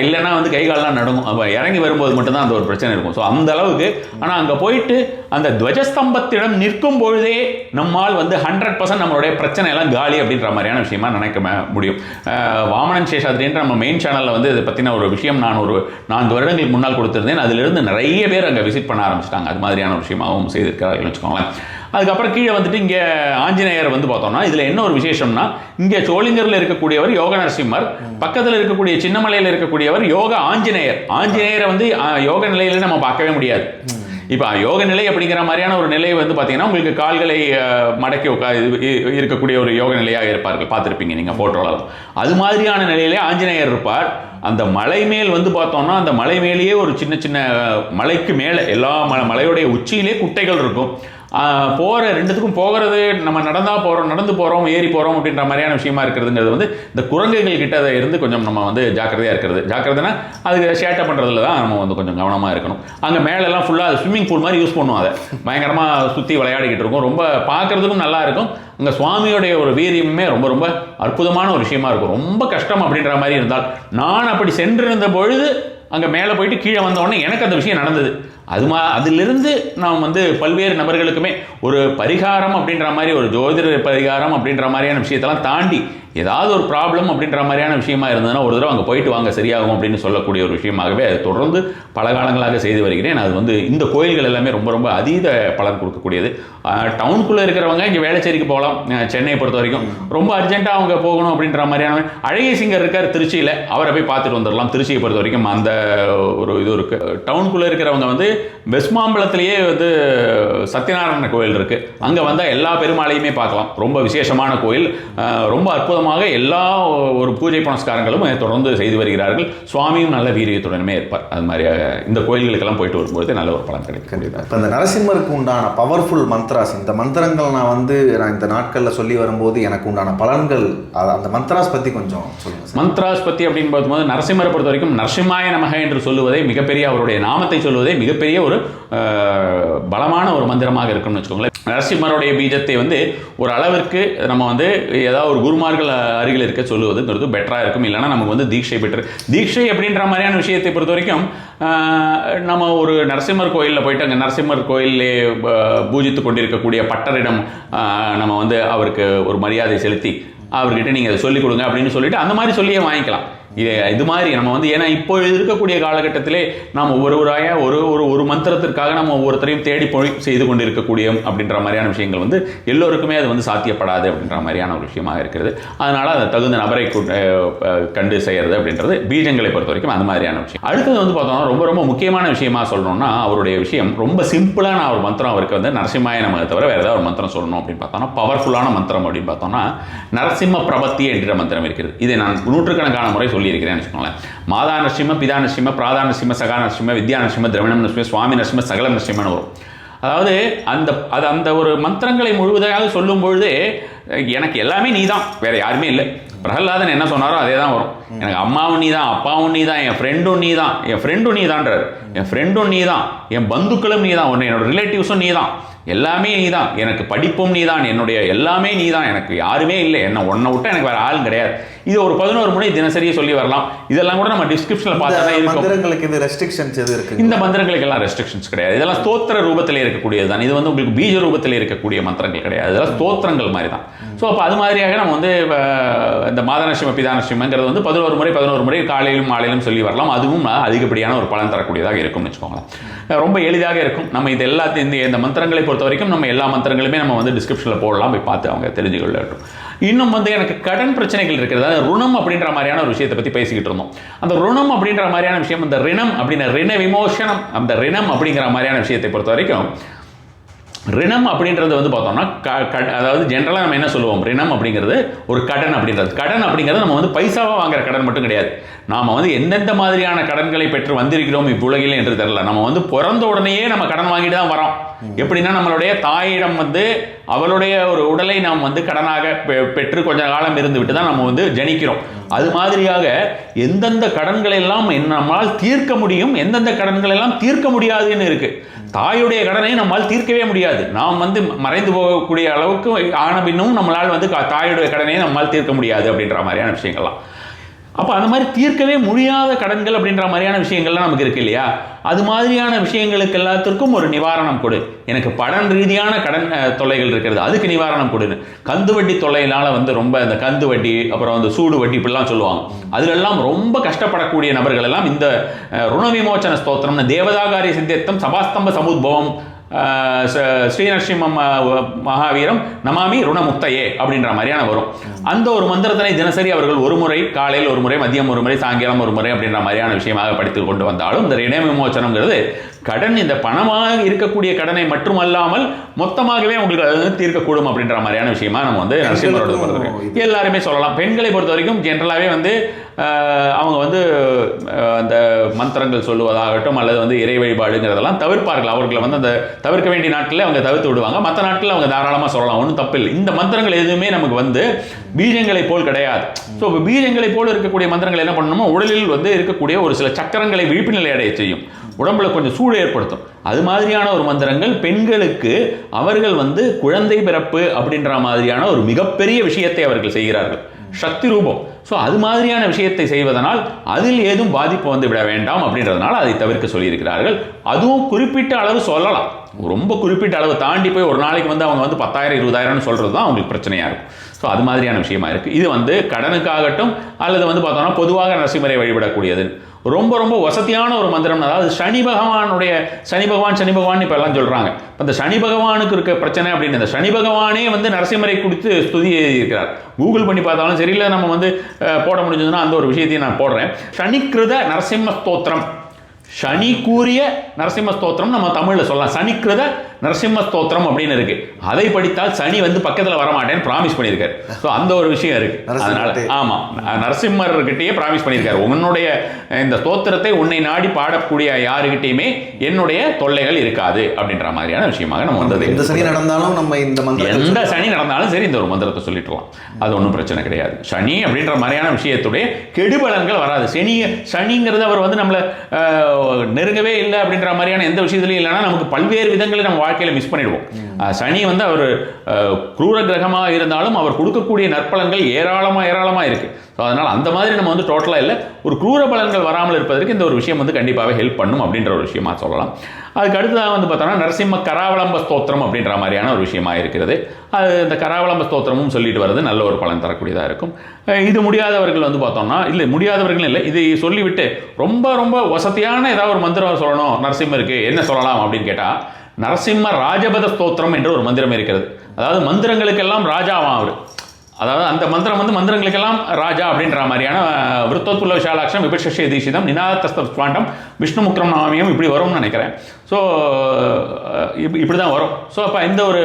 இல்லைன்னா வந்து கை காலெலாம் நடுங்கும். அப்போ இறங்கி வரும்போது மட்டும்தான் அந்த ஒரு பிரச்சனை இருக்கும். ஸோ அந்த அளவுக்கு. ஆனால் அங்கே போயிட்டு அந்த துவஜஸ்தம்பத்திடம் நிற்கும் பொழுதே நம்மால் வந்து 100% நம்மளுடைய பிரச்சனை எல்லாம் காலி அப்படின்ற மாதிரியான விஷயமா நினைக்க முடியும். வாமனன் சேஷாத்ரின்ற நம்ம மெயின் சேனலில் வந்து இதை பற்றின ஒரு விஷயம் நான் ஒரு 4 வருடங்களுக்கு முன்னால் கொடுத்துருந்தேன். அதிலிருந்து நிறைய பேர் அங்கே விசிட் பண்ண ஆரம்பிச்சிட்டாங்க. அது மாதிரியான ஒரு விஷயமாகவும் செய்திருக்கிறார்கள் வச்சுக்கோங்களேன். அதுக்கப்புறம் கீழே வந்துட்டு இங்கே ஆஞ்சநேயர் வந்து பார்த்தோம்னா இதில் என்ன ஒரு விசேஷம்னா, இங்கே சோளிங்கரில் இருக்கக்கூடியவர் யோக நரசிம்மர், பக்கத்தில் இருக்கக்கூடிய சின்னமலையில் இருக்கக்கூடியவர் யோக ஆஞ்சநேயர். ஆஞ்சநேயரை வந்து யோக நிலையில நம்ம பார்க்கவே முடியாது. இப்போ யோக நிலை அப்படிங்கிற மாதிரியான ஒரு நிலை வந்து பார்த்தீங்கன்னா உங்களுக்கு கால்களை மடக்கி இருக்கக்கூடிய ஒரு யோக நிலையாக இருப்பார்கள், பார்த்துருப்பீங்க நீங்கள் ஃபோட்டோலாம். அது மாதிரியான நிலையிலே ஆஞ்சநேயர் இருப்பார். அந்த மலை மேல் வந்து பார்த்தோம்னா அந்த மலை மேலேயே ஒரு சின்ன சின்ன மலைக்கு மேலே எல்லா மலையுடைய உச்சியிலே குட்டைகள் இருக்கும். போகிற 2த்துக்கும் போகிறது நம்ம நடந்து போகிறோம் ஏறி போகிறோம் அப்படின்ற மாதிரியான விஷயமா இருக்கிறதுங்கிறது வந்து இந்த குரங்குகள் கிட்ட இருந்து கொஞ்சம் நம்ம வந்து ஜாக்கிரதையாக இருக்கிறது. ஜாக்கிரதைனா அதுக்கு ஷேட்டை பண்ணுறதுல தான் நம்ம வந்து கொஞ்சம் கவனமாக இருக்கணும். அங்கே மேலெல்லாம் ஃபுல்லாக அது ஸ்விம்மிங் பூல் மாதிரி யூஸ் பண்ணுவோம். அதை பயங்கரமாக சுற்றி விளையாடிக்கிட்டு இருக்கும். ரொம்ப பார்க்குறதுக்கும் நல்லா இருக்கும். அங்கே சுவாமியோடைய ஒரு வீரியமே ரொம்ப ரொம்ப அற்புதமான ஒரு விஷயமா இருக்கும். ரொம்ப கஷ்டம் அப்படின்ற மாதிரி இருந்தால், நான் அப்படி சென்றிருந்த பொழுது அங்கே மேலே போயிட்டு கீழே வந்தோடனே எனக்கு அந்த விஷயம் நடந்தது. அதிலிருந்து நாம் வந்து பல்வேறு நபர்களுக்குமே ஒரு பரிகாரம் அப்படின்ற மாதிரி, ஒரு ஜோதிட பரிகாரம் அப்படின்ற மாதிரியான விஷயத்தெல்லாம் தாண்டி ஏதாவது ஒரு ப்ராப்ளம் அப்படின்ற மாதிரியான விஷயமா இருந்ததுன்னா ஒரு தடவை அங்கே போயிட்டு வாங்க சரியாகும் அப்படின்னு சொல்லக்கூடிய ஒரு விஷயமாகவே அது தொடர்ந்து பல காலங்களாக செய்து வருகிறேன். அது வந்து இந்த கோயில்கள் எல்லாமே ரொம்ப ரொம்ப அதீத பலன் கொடுக்கக்கூடியது. டவுனுக்குள்ளே இருக்கிறவங்க இங்கே வேளச்சேரிக்கு போகலாம். சென்னையை பொறுத்த வரைக்கும் ரொம்ப அர்ஜென்ட்டாக அவங்க போகணும் அப்படின்ற மாதிரியான அழகிய சிங்கர் இருக்கார் திருச்சியில், அவரை போய் பார்த்துட்டு வந்துடலாம். திருச்சியை பொறுத்த வரைக்கும் அந்த ஒரு இது இருக்குது. டவுனுக்குள்ளே இருக்கிறவங்க வந்து வெஸ்மாம்பலத்திலேயே வந்து சத்யநாராயண கோயில் இருக்குது. அங்கே வந்தால் எல்லா பெருமாளையுமே பார்க்கலாம். ரொம்ப விசேஷமான கோயில், ரொம்ப அற்புதமாக எல்லா ஒரு பூஜை புனஸ்காரங்களும் தொடர்ந்து செய்து வருகிறார்கள். சுவாமியும் நல்ல வீரியத்துடனுமே இருப்பார். அது மாதிரி இந்த கோயில்களுக்கெல்லாம் போயிட்டு வரும்போது நல்ல ஒரு பலன் கிடைக்கும். இப்போ இந்த நரசிம்மருக்கு உண்டான பவர்ஃபுல் மந்த்ராஸ், இந்த மந்திரங்கள் நான் இந்த நாட்களில் சொல்லி வரும்போது எனக்கு உண்டான பலன்கள், அந்த மந்த்ராஸ் பற்றி கொஞ்சம் சொல்லுங்கள். மந்த்ராஸ் பற்றி அப்படின்னு பார்க்கும்போது நரசிம்மரை பொறுத்த வரைக்கும் நரசிம்மாய நமக என்று சொல்லுவதே மிகப்பெரிய, அவருடைய நாமத்தை சொல்லுவதே மிகப்பெரிய ஒரு பலமான ஒரு மந்திரமாக இருக்குன்னு வச்சுக்கோங்களேன். நரசிம்மருடைய பீஜத்தை வந்து ஒரு அளவிற்கு நம்ம வந்து ஏதாவது ஒரு குருமார்கள் அருகில் இருக்க சொல்லுவதுங்கிறது பெட்டராக இருக்கும். இல்லைனா நமக்கு வந்து தீட்சை அப்படின்ற மாதிரியான விஷயத்தை பொறுத்த வரைக்கும் நம்ம ஒரு நரசிம்மர் கோயிலில் போயிட்டு அங்கே நரசிம்மர் கோயிலே பூஜித்து கொண்டிருக்கக்கூடிய பட்டரிடம் நம்ம வந்து அவருக்கு ஒரு மரியாதை செலுத்தி அவர்கிட்ட நீங்கள் அதை சொல்லிக் கொடுங்க அப்படின்னு சொல்லிட்டு அந்த மாதிரி சொல்லியே வாங்கிக்கலாம். இது மாதிரி நம்ம வந்து ஏன்னா இப்போ இருக்கக்கூடிய காலகட்டத்திலே நாம் ஒவ்வொருவராய ஒரு மந்திரத்திற்காக நம்ம ஒவ்வொருத்தரையும் தேடி போய் செய்து கொண்டு இருக்கக்கூடிய அப்படின்ற மாதிரியான விஷயங்கள் வந்து எல்லோருக்குமே அது வந்து சாத்தியப்படாது அப்படின்ற மாதிரியான ஒரு விஷயமாக இருக்கிறது. அதனால அதை தகுந்த நபரை கண்டு செய்யறது அப்படின்றது பீஜங்களை பொறுத்த வரைக்கும் அந்த மாதிரியான விஷயம். அடுத்தது வந்து பார்த்தோம்னா ரொம்ப ரொம்ப முக்கியமான விஷயமா சொல்லணும்னா அவருடைய விஷயம் ரொம்ப சிம்பிளான ஒரு மந்திரம். அவருக்கு வந்து நரசிம்மாய நமக்கு தவிர வேற ஏதாவது ஒரு மந்திரம் சொல்லணும் அப்படின்னு பார்த்தோம்னா பவர்ஃபுல்லான மந்திரம் அப்படின்னு பார்த்தோம்னா நரசிம்ம பிரபத்தி என்ற மந்திரம் இருக்கிறது. இதை நான் நூற்றுக்கணக்கான முறை சொல்லியிருக்கிறேன் வச்சுக்கோங்களேன். மாதா நரசிம்ம, பிதா நரசிம்ம, பிராதா நரசிம்ம, சகா நரசிம்ம, வித்யா நரசிம்ம, திரவிணம் நரசிம்ம, சுவாமி நரசிம்ம, சகல நரசிம்மன்னு வரும். அதாவது அந்த ஒரு மந்திரங்களை முழுவதாக சொல்லும் பொழுது எனக்கு எல்லாமே நீ தான், வேற யாருமே இல்லை. பிரகலாதன் என்ன சொன்னாரோ அதே தான் வரும். எனக்கு அம்மாவும் நீ தான், அப்பாவும் நீ தான், என் ஃப்ரெண்டும் நீ தான், என் ஃப்ரெண்டும் நீ தான்றார். என் ஃப்ரெண்டும் நீ தான், என் பந்துக்களும் நீ தான், என்னோட ரிலேட்டிவ்ஸும் நீ தான், எல்லாமே நீ தான், எனக்கு படிப்பும் நீ தான், என்னுடைய எல்லாமே நீ தான், எனக்கு யாருமே இல்லை, என்ன ஒன்றை விட்டு எனக்கு வேற ஆள் கிடையாது. இது ஒரு 11 முறை தினசரியே சொல்லி வரலாம். இதெல்லாம் கூட நம்ம டிஸ்கிரிப்ஷனில் பார்த்தா மந்திரங்களுக்கு இது ரெஸ்ட்ரிக்ஷன்ஸ் எது இருக்கு? இந்த மந்திரங்களுக்கு எல்லாம் ரெஸ்ட்ரிக்ஷன்ஸ் கிடையாது. இதெல்லாம் ஸ்தோத்திர ரூபத்தில் இருக்கக்கூடியது தான். இது வந்து உங்களுக்கு பீஜ ரூபத்தில் இருக்கக்கூடிய மந்திரங்கள் கிடையாது. இதெல்லாம் ஸ்தோத்திரங்கள் மாதிரி தான். ஸோ அப்போ அது மாதிரியாக நம்ம வந்து இந்த மாதநரசிம்ம, பிதாநரசிம்மங்கிறது வந்து 11 முறை காலையிலும் மாலையிலும் சொல்லி வரலாம். அதுவும் அதிகப்படியான ஒரு பலன் தரக்கூடியதாக இருக்கும்னு வச்சுக்கோங்களேன். ரொம்ப எளிதாக இருக்கும். நம்ம இது எல்லாத்தையும் இந்த மந்திரங்களை பொறுத்த வரைக்கும் நம்ம எல்லா மந்திரங்களுமே நம்ம வந்து டிஸ்கிரிப்ஷனில் போடலாம், போய் பார்த்து அவங்க தெரிஞ்சுக்கொள்ளட்டும். இன்னும் வந்து எனக்கு கடன் பிரச்சனைகள் இருக்கிறது, ருணம் அப்படின்ற மாதிரியான ஒரு விஷயத்தை பற்றி பேசிக்கிட்டு இருந்தோம். அந்த ருணம் அப்படின்ற மாதிரியான விஷயம், அந்த ரிணம் அப்படின்ற ரிண விமோசனம், அந்த ரிணம் அப்படிங்கிற மாதிரியான விஷயத்தை பொறுத்த வரைக்கும் ரிணம் அப்படின்றது வந்து பார்த்தோம்னா அதாவது ஜென்ரலாக நம்ம என்ன சொல்லுவோம், ரிணம் அப்படிங்கிறது ஒரு கடன் அப்படின்றது. கடன் அப்படிங்கிறது நம்ம வந்து பைசாவாக வாங்குற கடன் மட்டும் கிடையாது. நாம் வந்து எந்தெந்த மாதிரியான கடன்களை பெற்று வந்திருக்கிறோம் இவ்வுலகில் என்று தெரியல. நம்ம வந்து பிறந்த உடனேயே நம்ம கடன் வாங்கிட்டு தான் வரோம். எப்படின்னா நம்மளுடைய தாயிடம் வந்து அவளுடைய ஒரு உடலை நாம் வந்து கடனாக பெற்று கொஞ்ச காலம் இருந்து விட்டு தான் நம்ம வந்து ஜனிக்கிறோம். அது மாதிரியாக எந்தெந்த கடன்களை எல்லாம் நம்மால் தீர்க்க முடியும், எந்தெந்த கடன்கள் எல்லாம் தீர்க்க முடியாதுன்னு இருக்கு. தாயுடைய கடனை நம்மால் தீர்க்கவே முடியாது. நாம் வந்து மறைந்து போகக்கூடிய அளவுக்கு ஆன பின்னும் நம்மளால் வந்து தாயுடைய கடனை நம்மால் தீர்க்க முடியாது அப்படின்ற மாதிரியான விஷயங்கள்லாம். அப்போ அந்த மாதிரி தீர்க்கவே முடியாத கடன்கள் அப்படின்ற மாதிரியான விஷயங்கள்லாம் நமக்கு இருக்கு இல்லையா? அது மாதிரியான விஷயங்களுக்கு எல்லாத்திற்கும் ஒரு நிவாரணம் கொடு. எனக்கு படன் ரீதியான கடன் தொல்லைகள் இருக்கிறது, அதுக்கு நிவாரணம் கொடுன்னு. கந்து வட்டி தொல்லையினால வந்து ரொம்ப இந்த கந்து வட்டி, அப்புறம் வந்து சூடு வட்டி இப்படிலாம் சொல்லுவாங்க. அதுலெல்லாம் ரொம்ப கஷ்டப்படக்கூடிய நபர்கள் எல்லாம் இந்த ருண விமோச்சன ஸ்தோத்திரம்னு தேவதாகாரி சித்தியத்தம் சபாஸ்தம்ப சமுத்பவம் ஸ்ரீநரசிம்மம் மகாவீரம் நமாமி ருணமுக்தையே அப்படின்ற மாதிரியான வரும். அந்த ஒரு மந்திரத்தினை தினசரி அவர்கள் ஒரு முறை, காலையில் ஒரு முறை, மதியம் ஒரு முறை, சாயங்காலம் ஒரு முறை அப்படின்ற மாதிரியான விஷயமாக படித்து கொண்டு வந்தாலும் இந்த ரிண விமோச்சனம்ங்கிறது கடன், இந்த பணமாக இருக்கக்கூடிய கடனை மட்டுமல்லாமல் மொத்தமாகவே உங்களுக்கு தீர்க்கக்கூடும் அப்படின்ற மாதிரியான விஷயமா நம்ம வந்து நரசிம்மரோட பொறுத்தவரைக்கும் எல்லாருமே சொல்லலாம். பெண்களை பொறுத்த வரைக்கும் ஜென்ரலாகவே வந்து அவங்க வந்து அந்த மந்திரங்கள் சொல்லுவதாகட்டும் அல்லது வந்து இறை வழிபாடுங்கிறதெல்லாம் தவிர்ப்பார்கள். அவர்களை வந்து அந்த தவிர்க்க வேண்டிய நாட்களில் அவங்க தவிர்த்து விடுவாங்க. மற்ற நாட்களில் அவங்க தாராளமாக சொல்லலாம், ஒன்றும் தப்பில்லை. இந்த மந்திரங்கள் எதுவுமே நமக்கு வந்து பீஜங்களை போல் கிடையாது. ஸோ இப்போ பீஜங்களை போல் இருக்கக்கூடிய மந்திரங்கள் என்ன பண்ணணுமோ உடலில் வந்து இருக்கக்கூடிய ஒரு சில சக்கரங்களை விழிப்பு நிலை அடைய செய்யும், உடம்புல கொஞ்சம் சூடு ஏற்படுத்தும். அது மாதிரியான ஒரு மந்திரங்கள் பெண்களுக்கு அவர்கள் வந்து குழந்தை பிறப்பு அப்படின்ற மாதிரியான ஒரு மிகப்பெரிய விஷயத்தை அவர்கள் செய்கிறார்கள், சக்தி ரூபம். ஸோ அது மாதிரியான விஷயத்தை செய்வதனால் அதில் ஏதும் பாதிப்பு வந்து விட வேண்டாம் அப்படின்றதுனால அதை தவிர்க்க சொல்லியிருக்கிறார்கள். அதுவும் குறிப்பிட்ட அளவு சொல்லலாம், ரொம்ப குறிப்பிட்ட அளவு தாண்டி போய் ஒரு நாளைக்கு வந்து அவங்க வந்து 10,000 20,000 சொல்கிறது தான் அவங்களுக்கு பிரச்சனையாக இருக்கும். ஸோ அது மாதிரியான விஷயமா இருக்குது. இது வந்து கடனுக்காகட்டும் அல்லது வந்து பார்த்தோம்னா பொதுவாக நரசிம்மரை வழிபடக்கூடியது ரொம்ப ரொம்ப வசதியான ஒரு மந்திரம். அதாவது சனி பகவான் இப்போ எல்லாம் சொல்கிறாங்க. அந்த சனி பகவானுக்கு இருக்க பிரச்சனை அப்படின்னு இந்த சனி பகவானே வந்து நரசிம்மரை குறித்து ஸ்துதி எழுதியிருக்கிறார். கூகுள் பண்ணி பார்த்தாலும் சரியில்லை, நம்ம வந்து போட முடிஞ்சதுன்னா அந்த ஒரு விஷயத்தையும் நான் போடுறேன். சனிக்கிருத நரசிம்ம ஸ்தோத்திரம், சனி கூறிய நரசிம்ம ஸ்தோத்திரம் நம்ம தமிழில் சொல்லலாம். சனிக்கிருத நரசிம்ம ஸ்தோத்திரம் அப்படின்னு இருக்கு. அதை படித்தால் சனி வந்து பக்கத்தில் வரமாட்டேன்னு ப்ராமிஸ் பண்ணியிருக்காரு. ஸோ அந்த ஒரு விஷயம் இருக்கு. அதனால ஆமாம், நரசிம்மர்கிட்டயே ப்ராமிஸ் பண்ணியிருக்காரு, உன்னுடைய இந்த ஸ்தோத்திரத்தை உன்னை நாடி பாடக்கூடிய யாருக்கிட்டையுமே என்னுடைய தொல்லைகள் இருக்காது அப்படின்ற மாதிரியான விஷயமாக நம்ம வந்தது. எந்த சனி நடந்தாலும் நம்ம எந்த சனி நடந்தாலும் சரி இந்த ஒரு மந்திரத்தை சொல்லிட்டுலாம், அது ஒன்றும் பிரச்சனை கிடையாது. சனி அப்படின்ற மாதிரியான விஷயத்துடைய கெடுபலன்கள் வராது. சனிங்கிறது அவர் வந்து நம்மளை நெருங்கவே இல்லை அப்படின்ற மாதிரியான எந்த விஷயத்துலையும் இல்லைன்னா நமக்கு பல்வேறு விதங்களில் நம்ம வாழ்க்கையில் மிஸ் பண்ணிடுவோம். சனி வந்து அவர் குரூர கிரகமாக இருந்தாலும் அவர் கொடுக்கக்கூடிய நற்பலன்கள் ஏராளமாக இருக்குது. ஸோ அதனால் அந்த மாதிரி நம்ம வந்து டோட்டலாக இல்லை, ஒரு குரூர பலன்கள் வராமல் இருப்பதற்கு இந்த ஒரு விஷயம் வந்து கண்டிப்பாகவே ஹெல்ப் பண்ணும் அப்படின்ற ஒரு விஷயமா சொல்லலாம். அதுக்கு அடுத்ததாக வந்து பார்த்தோம்னா நரசிம்ம கராவலம்ப ஸ்தோத்திரம் அப்படின்ற மாதிரியான ஒரு விஷயமா இருக்கிறது. அது இந்த கராவலம்ப ஸ்தோத்திரமும் சொல்லிட்டு வர்றது நல்ல ஒரு பலன் தரக்கூடியதாக இருக்கும். இது முடியாதவர்கள் வந்து பார்த்தோம்னா இல்லை, முடியாதவர்கள் இல்லை, இது சொல்லிவிட்டு ரொம்ப வசதியான ஏதாவது ஒரு மந்திரம் சொல்லணும் நரசிம்மருக்கு, என்ன சொல்லலாம் அப்படின்னு கேட்டால் நரசிம்ம ராஜபத ஸ்தோத்திரம் என்ற ஒரு மந்திரம் இருக்கிறது. அதாவது மந்திரங்களுக்கெல்லாம் ராஜாவாம் அவர். அதாவது அந்த மந்திரம் வந்து மந்திரங்களுக்கெல்லாம் ராஜா அப்படின்ற மாதிரியான விருத்தோத்புல்ல விஷாலாட்சம் விபட்சே தீஷிதம் நிநாதஸ்த ஸ்வாண்டம் விஷ்ணு முக்ரம் நாமியம் இப்படி வரும்னு நினைக்கிறேன். ஸோ இப்படி தான் வரும். ஸோ அப்போ இந்த ஒரு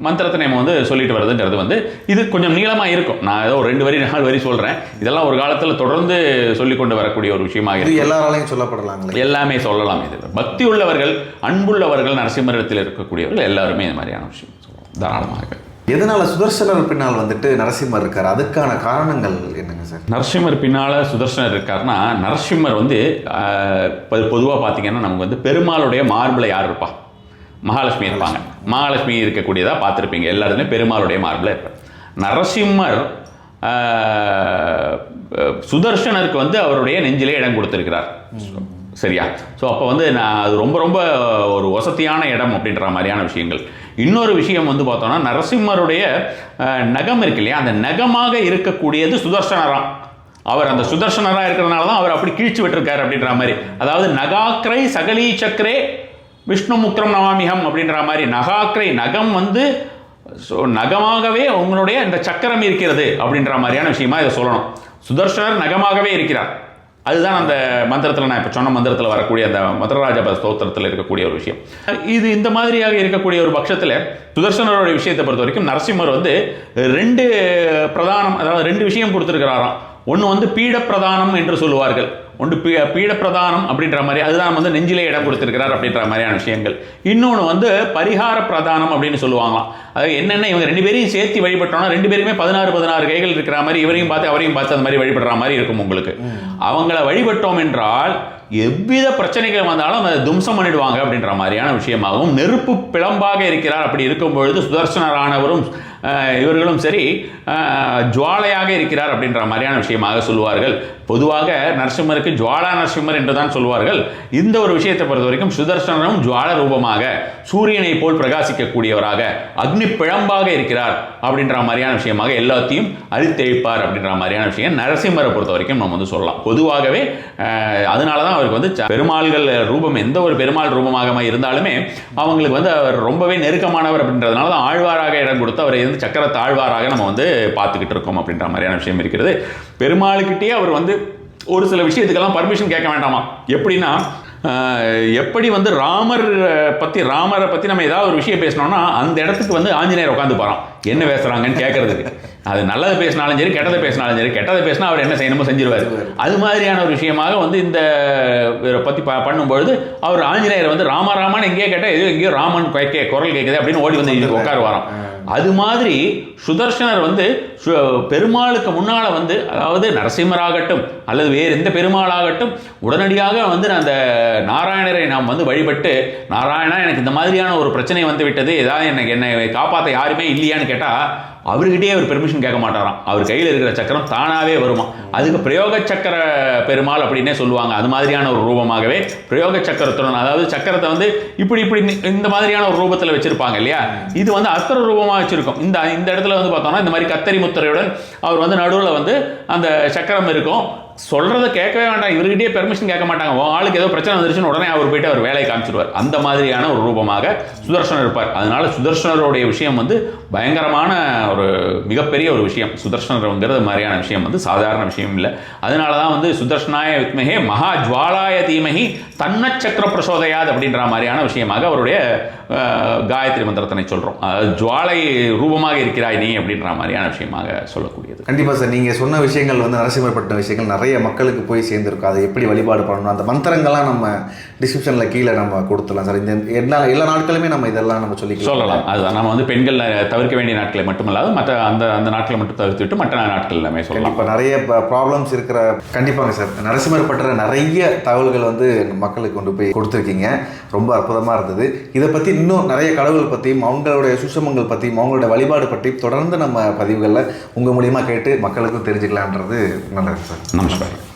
மந்திரத்தை நம்ம வந்து சொல்லிட்டு வருதுன்றது வந்து இது கொஞ்சம் நீளமாக இருக்கும். நான் ஏதோ ஒரு 2 வரி 4 வரி சொல்கிறேன். இதெல்லாம் ஒரு காலத்தில் தொடர்ந்து சொல்லிக்கொண்டு வரக்கூடிய ஒரு விஷயமாக இருக்குது. எல்லாராலையும் சொல்லப்படலாங்களே, எல்லாமே சொல்லலாம். இது பக்தி உள்ளவர்கள், அன்புள்ளவர்கள், நரசிம்மரிடத்தில் இருக்கக்கூடியவர்கள் எல்லாருமே இந்த மாதிரியான விஷயம் சொல்லலாம் தாராளமாக. எதனால சுதர்சனர் பின்னால் வந்துட்டு நரசிம்மர் இருக்கார், அதுக்கான காரணங்கள் என்னங்க சார்? நரசிம்மர் பின்னால் சுதர்சனர் இருக்காருன்னா, நரசிம்மர் வந்து பொதுவாக பார்த்தீங்கன்னா நமக்கு வந்து பெருமாளுடைய மார்பில் யார் இருப்பா? மகாலட்சுமி இருப்பாங்க. மகாலட்சுமி இருக்கக்கூடியதாக பார்த்துருப்பீங்க எல்லாருமே. பெருமாளுடைய மார்பில் இருப்பார். நரசிம்மர் சுதர்சனருக்கு வந்து அவருடைய நெஞ்சிலே இடம் கொடுத்திருக்கிறார். சரியா? ஸோ அப்போ வந்து அது ரொம்ப ஒரு வசதியான இடம் அப்படின்ற மாதிரியான விஷயங்கள். இன்னொரு விஷயம் வந்து பார்த்தோம்னா நரசிம்மருடைய நகம் இருக்கு இல்லையா, அந்த நகமாக இருக்கக்கூடியது சுதர்சனராம். அவர் அந்த சுதர்சனராக இருக்கிறதுனால தான் அவர் அப்படி கீழ்ச்சி விட்டுருக்காரு அப்படின்ற மாதிரி. அதாவது நகாக்ரை சகலீ சக்கரே விஷ்ணு முக்ரம் நமாமிகம் அப்படின்ற மாதிரி. நகாக்ரை நகம் வந்து நகமாகவே உங்களுடைய இந்த சக்கரம் இருக்கிறது அப்படின்ற மாதிரியான விஷயமா இதை சொல்லணும். சுதர்சனர் நகமாகவே இருக்கிறார். அதுதான் அந்த மந்திரத்தில், நான் இப்போ சொன்ன மந்திரத்தில் வரக்கூடிய அந்த மதுரராஜபத ஸ்தோத்திரத்தில் இருக்கக்கூடிய ஒரு விஷயம். இது இந்த மாதிரியாக இருக்கக்கூடிய ஒரு பட்சத்தில் சுதர்சனருடைய விஷயத்தை பொறுத்த வரைக்கும் நரசிம்மர் வந்து 2 பிரதானம், அதாவது 2 விஷயம் கொடுத்துருக்கிறாராம். ஒன்று வந்து பீட பிரதானம் என்று சொல்லுவார்கள். ஒன்று பீட பிரதானம் அப்படின்ற மாதிரி, அதுதான் வந்து நெஞ்சிலே இடம் கொடுத்திருக்கிறார் அப்படின்ற மாதிரியான விஷயங்கள். இன்னொன்று வந்து பரிகார பிரதானம் அப்படின்னு சொல்லுவாங்களாம். அது என்னென்ன, இவங்க 2 பேரையும் சேர்த்து வழிபட்டோம்னா 2 பேருமே 16 கைகள் இருக்கிற மாதிரி, இவரையும் பார்த்து அவரையும் பார்த்து அந்த மாதிரி வழிபடுற மாதிரி இருக்கும் உங்களுக்கு. அவங்கள வழிபட்டோம் என்றால் எவ்வித பிரச்சனைகள் வந்தாலும் அதை தும்சம் பண்ணிடுவாங்க அப்படின்ற மாதிரியான விஷயமாகவும், நெருப்பு பிளம்பாக இருக்கிறார். அப்படி இருக்கும் பொழுது சுதர்சனரானவரும் இவர்களும் சரி ஜுவாலையாக இருக்கிறார் அப்படின்ற மாதிரியான விஷயமாக சொல்லுவார்கள். பொதுவாக நரசிம்மருக்கு ஜுவாலா நரசிம்மர் என்று தான் சொல்வார்கள். இந்த ஒரு விஷயத்தை பொறுத்த வரைக்கும் சுதர்சனரும் ஜுவால ரூபமாக சூரியனை போல் பிரகாசிக்கக்கூடியவராக அக்னி பிழம்பாக இருக்கிறார் அப்படின்ற மாதிரியான விஷயமாக எல்லாத்தையும் அழித்தெழிப்பார் அப்படின்ற மாதிரியான விஷயம் நரசிம்மரை பொறுத்த வரைக்கும் நம்ம வந்து சொல்லலாம். பொதுவாகவே அதனால தான் அவருக்கு வந்து பெருமாள்கள் ரூபம், எந்த ஒரு பெருமாள் ரூபமாக இருந்தாலுமே அவங்களுக்கு வந்து அவர் ரொம்பவே நெருக்கமானவர் அப்படின்றதுனால தான் ஆழ்வாராக இடம் கொடுத்து அவரை வந்து சக்கர தாழ்வாராக நம்ம வந்து பார்த்துக்கிட்டு இருக்கோம் அப்படின்ற மாதிரியான விஷயம் இருக்கிறது. பெருமாளுக்கிட்டே அவர் வந்து ஒரு சில விஷயத்துக்கெல்லாம் பர்மிஷன் கேட்க வேண்டாமா. எப்படின்னா, எப்படி வந்து ராமரை பற்றி நம்ம ஏதாவது ஒரு விஷயம் பேசினோம்னா அந்த இடத்துக்கு வந்து ஆஞ்சநேயர் உட்காந்து போகிறான் என்ன பேசுகிறாங்கன்னு கேட்கறதுக்கு. அது நல்லதை பேசினாலும் சரி, கெட்டதை பேசினாலும் சரி, கெட்டதை பேசினா அவர் என்ன செய்யணுமோ செஞ்சிருவார். அது மாதிரியான ஒரு விஷயமாக வந்து இந்த பற்றி பண்ணும்பொழுது அவர் ஆஞ்சநேயர் வந்து ராமான்னு எங்கேயே கேட்டால் எங்கேயோ ராமன் குரல் கேட்குது அப்படின்னு ஓடி வந்து உட்காரு வரோம். அது மாதிரி சுதர்சனர் வந்து பெருமாளுக்கு முன்னால் வந்து, அதாவது நரசிம்மராகட்டும் அல்லது வேறு எந்த பெருமாளாகட்டும், உடனடியாக வந்து அந்த நாராயணரை நாம் வந்து வழிபட்டு, நாராயணா எனக்கு இந்த மாதிரியான ஒரு பிரச்சனை வந்து விட்டது, ஏதாவது என்னை காப்பாற்ற யாருமே இல்லையான்னு கேட்டால் அவர்கிட்டயே அவர் பெர்மிஷன் கேட்க மாட்டாராம். அவர் கையில் இருக்கிற சக்கரம் தானாகவே வருமா. அதுக்கு பிரயோக சக்கர பெருமாள் அப்படின்னே சொல்லுவாங்க. அது மாதிரியான ஒரு ரூபமாகவே பிரயோக சக்கரத்துடன், அதாவது சக்கரத்தை வந்து இப்படி இந்த மாதிரியான ஒரு ரூபத்தில் வச்சிருப்பாங்க இல்லையா, இது வந்து அஸ்திர ரூபமாக வச்சிருக்கும். இந்த இடத்துல வந்து பார்த்தோம்னா இந்த மாதிரி கத்தரி முத்திரையுடன் அவர் வந்து நடுவில் வந்து அந்த சக்கரம் இருக்கும். சொல்றதை கேட்கவே வேண்டாம், இவர்கிட்டயே பெர்மிஷன் கேட்க மாட்டாங்க. ஆளுக்கு ஏதோ பிரச்சனை வந்துருச்சுன்னு உடனே அவர் போயிட்டு அவர் வேலையை காமிச்சிடுவார். அந்த மாதிரியான ஒரு ரூபமாக சுதர்சனர் இருப்பார். அதனால சுதர்சனருடைய விஷயம் வந்து பயங்கரமான ஒரு மிகப்பெரிய ஒரு விஷயம். சுதர்சனருங்கிறது மாதிரியான விஷயம் வந்து சாதாரண விஷயம் இல்லை. அதனால தான் வந்து சுதர்சனாய வித்மஹே மகா ஜுவாலாய தீமஹி தன்ன சக்கர பிரசோதயாது அப்படின்ற மாதிரியான விஷயமாக அவருடைய காயத்ரி மந்திரத்தினை சொல்கிறோம். ஜுவாலை ரூபமாக இருக்கிறாய் நீ அப்படின்ற மாதிரியான விஷயமாக சொல்லக்கூடியது. கண்டிப்பாக சார், நீங்கள் சொன்ன விஷயங்கள் வந்து நரசிம்மர் பட்ட விஷயங்கள் நிறைய மக்களுக்கு போய் சேர்ந்துருக்கும். அதை எப்படி வழிபாடு பண்ணணும், அந்த மந்திரங்கள்லாம் நம்ம டிஸ்கிரிப்ஷனில் கீழே நம்ம கொடுத்துடலாம் சார். இந்த எல்லா நாட்களுமே நம்ம இதெல்லாம் நம்ம சொல்லலாம். அதுதான் நம்ம வந்து பெண்கள் தவிர்க்க வேண்டிய நாட்களை மட்டுமல்லாது மற்ற அந்த நாட்களை மட்டும் தவிர்த்துவிட்டு மற்ற நாட்கள் எல்லாமே சொல்லலாம். இப்போ நிறைய ப்ராப்ளம்ஸ் இருக்கிற கண்டிப்பாங்க சார். நரசிம்மர் பற்ற நிறைய தகவல்கள் வந்து மக்களுக்கு கொண்டு போய் கொடுத்துருக்கீங்க. ரொம்ப அற்புதமாக இருந்தது. இதை பற்றி இன்னும் நிறைய கடவுள் பற்றியும் அவங்களுடைய சுஷமங்கள் பற்றியும் அவங்களுடைய வழிபாடு பற்றியும் தொடர்ந்து நம்ம பதிவுகளில் உங்கள் மூலியமாக கேட்டு மக்களுக்கும் தெரிஞ்சுக்கலான்றது நல்லது சார். நமஸ்காரம்.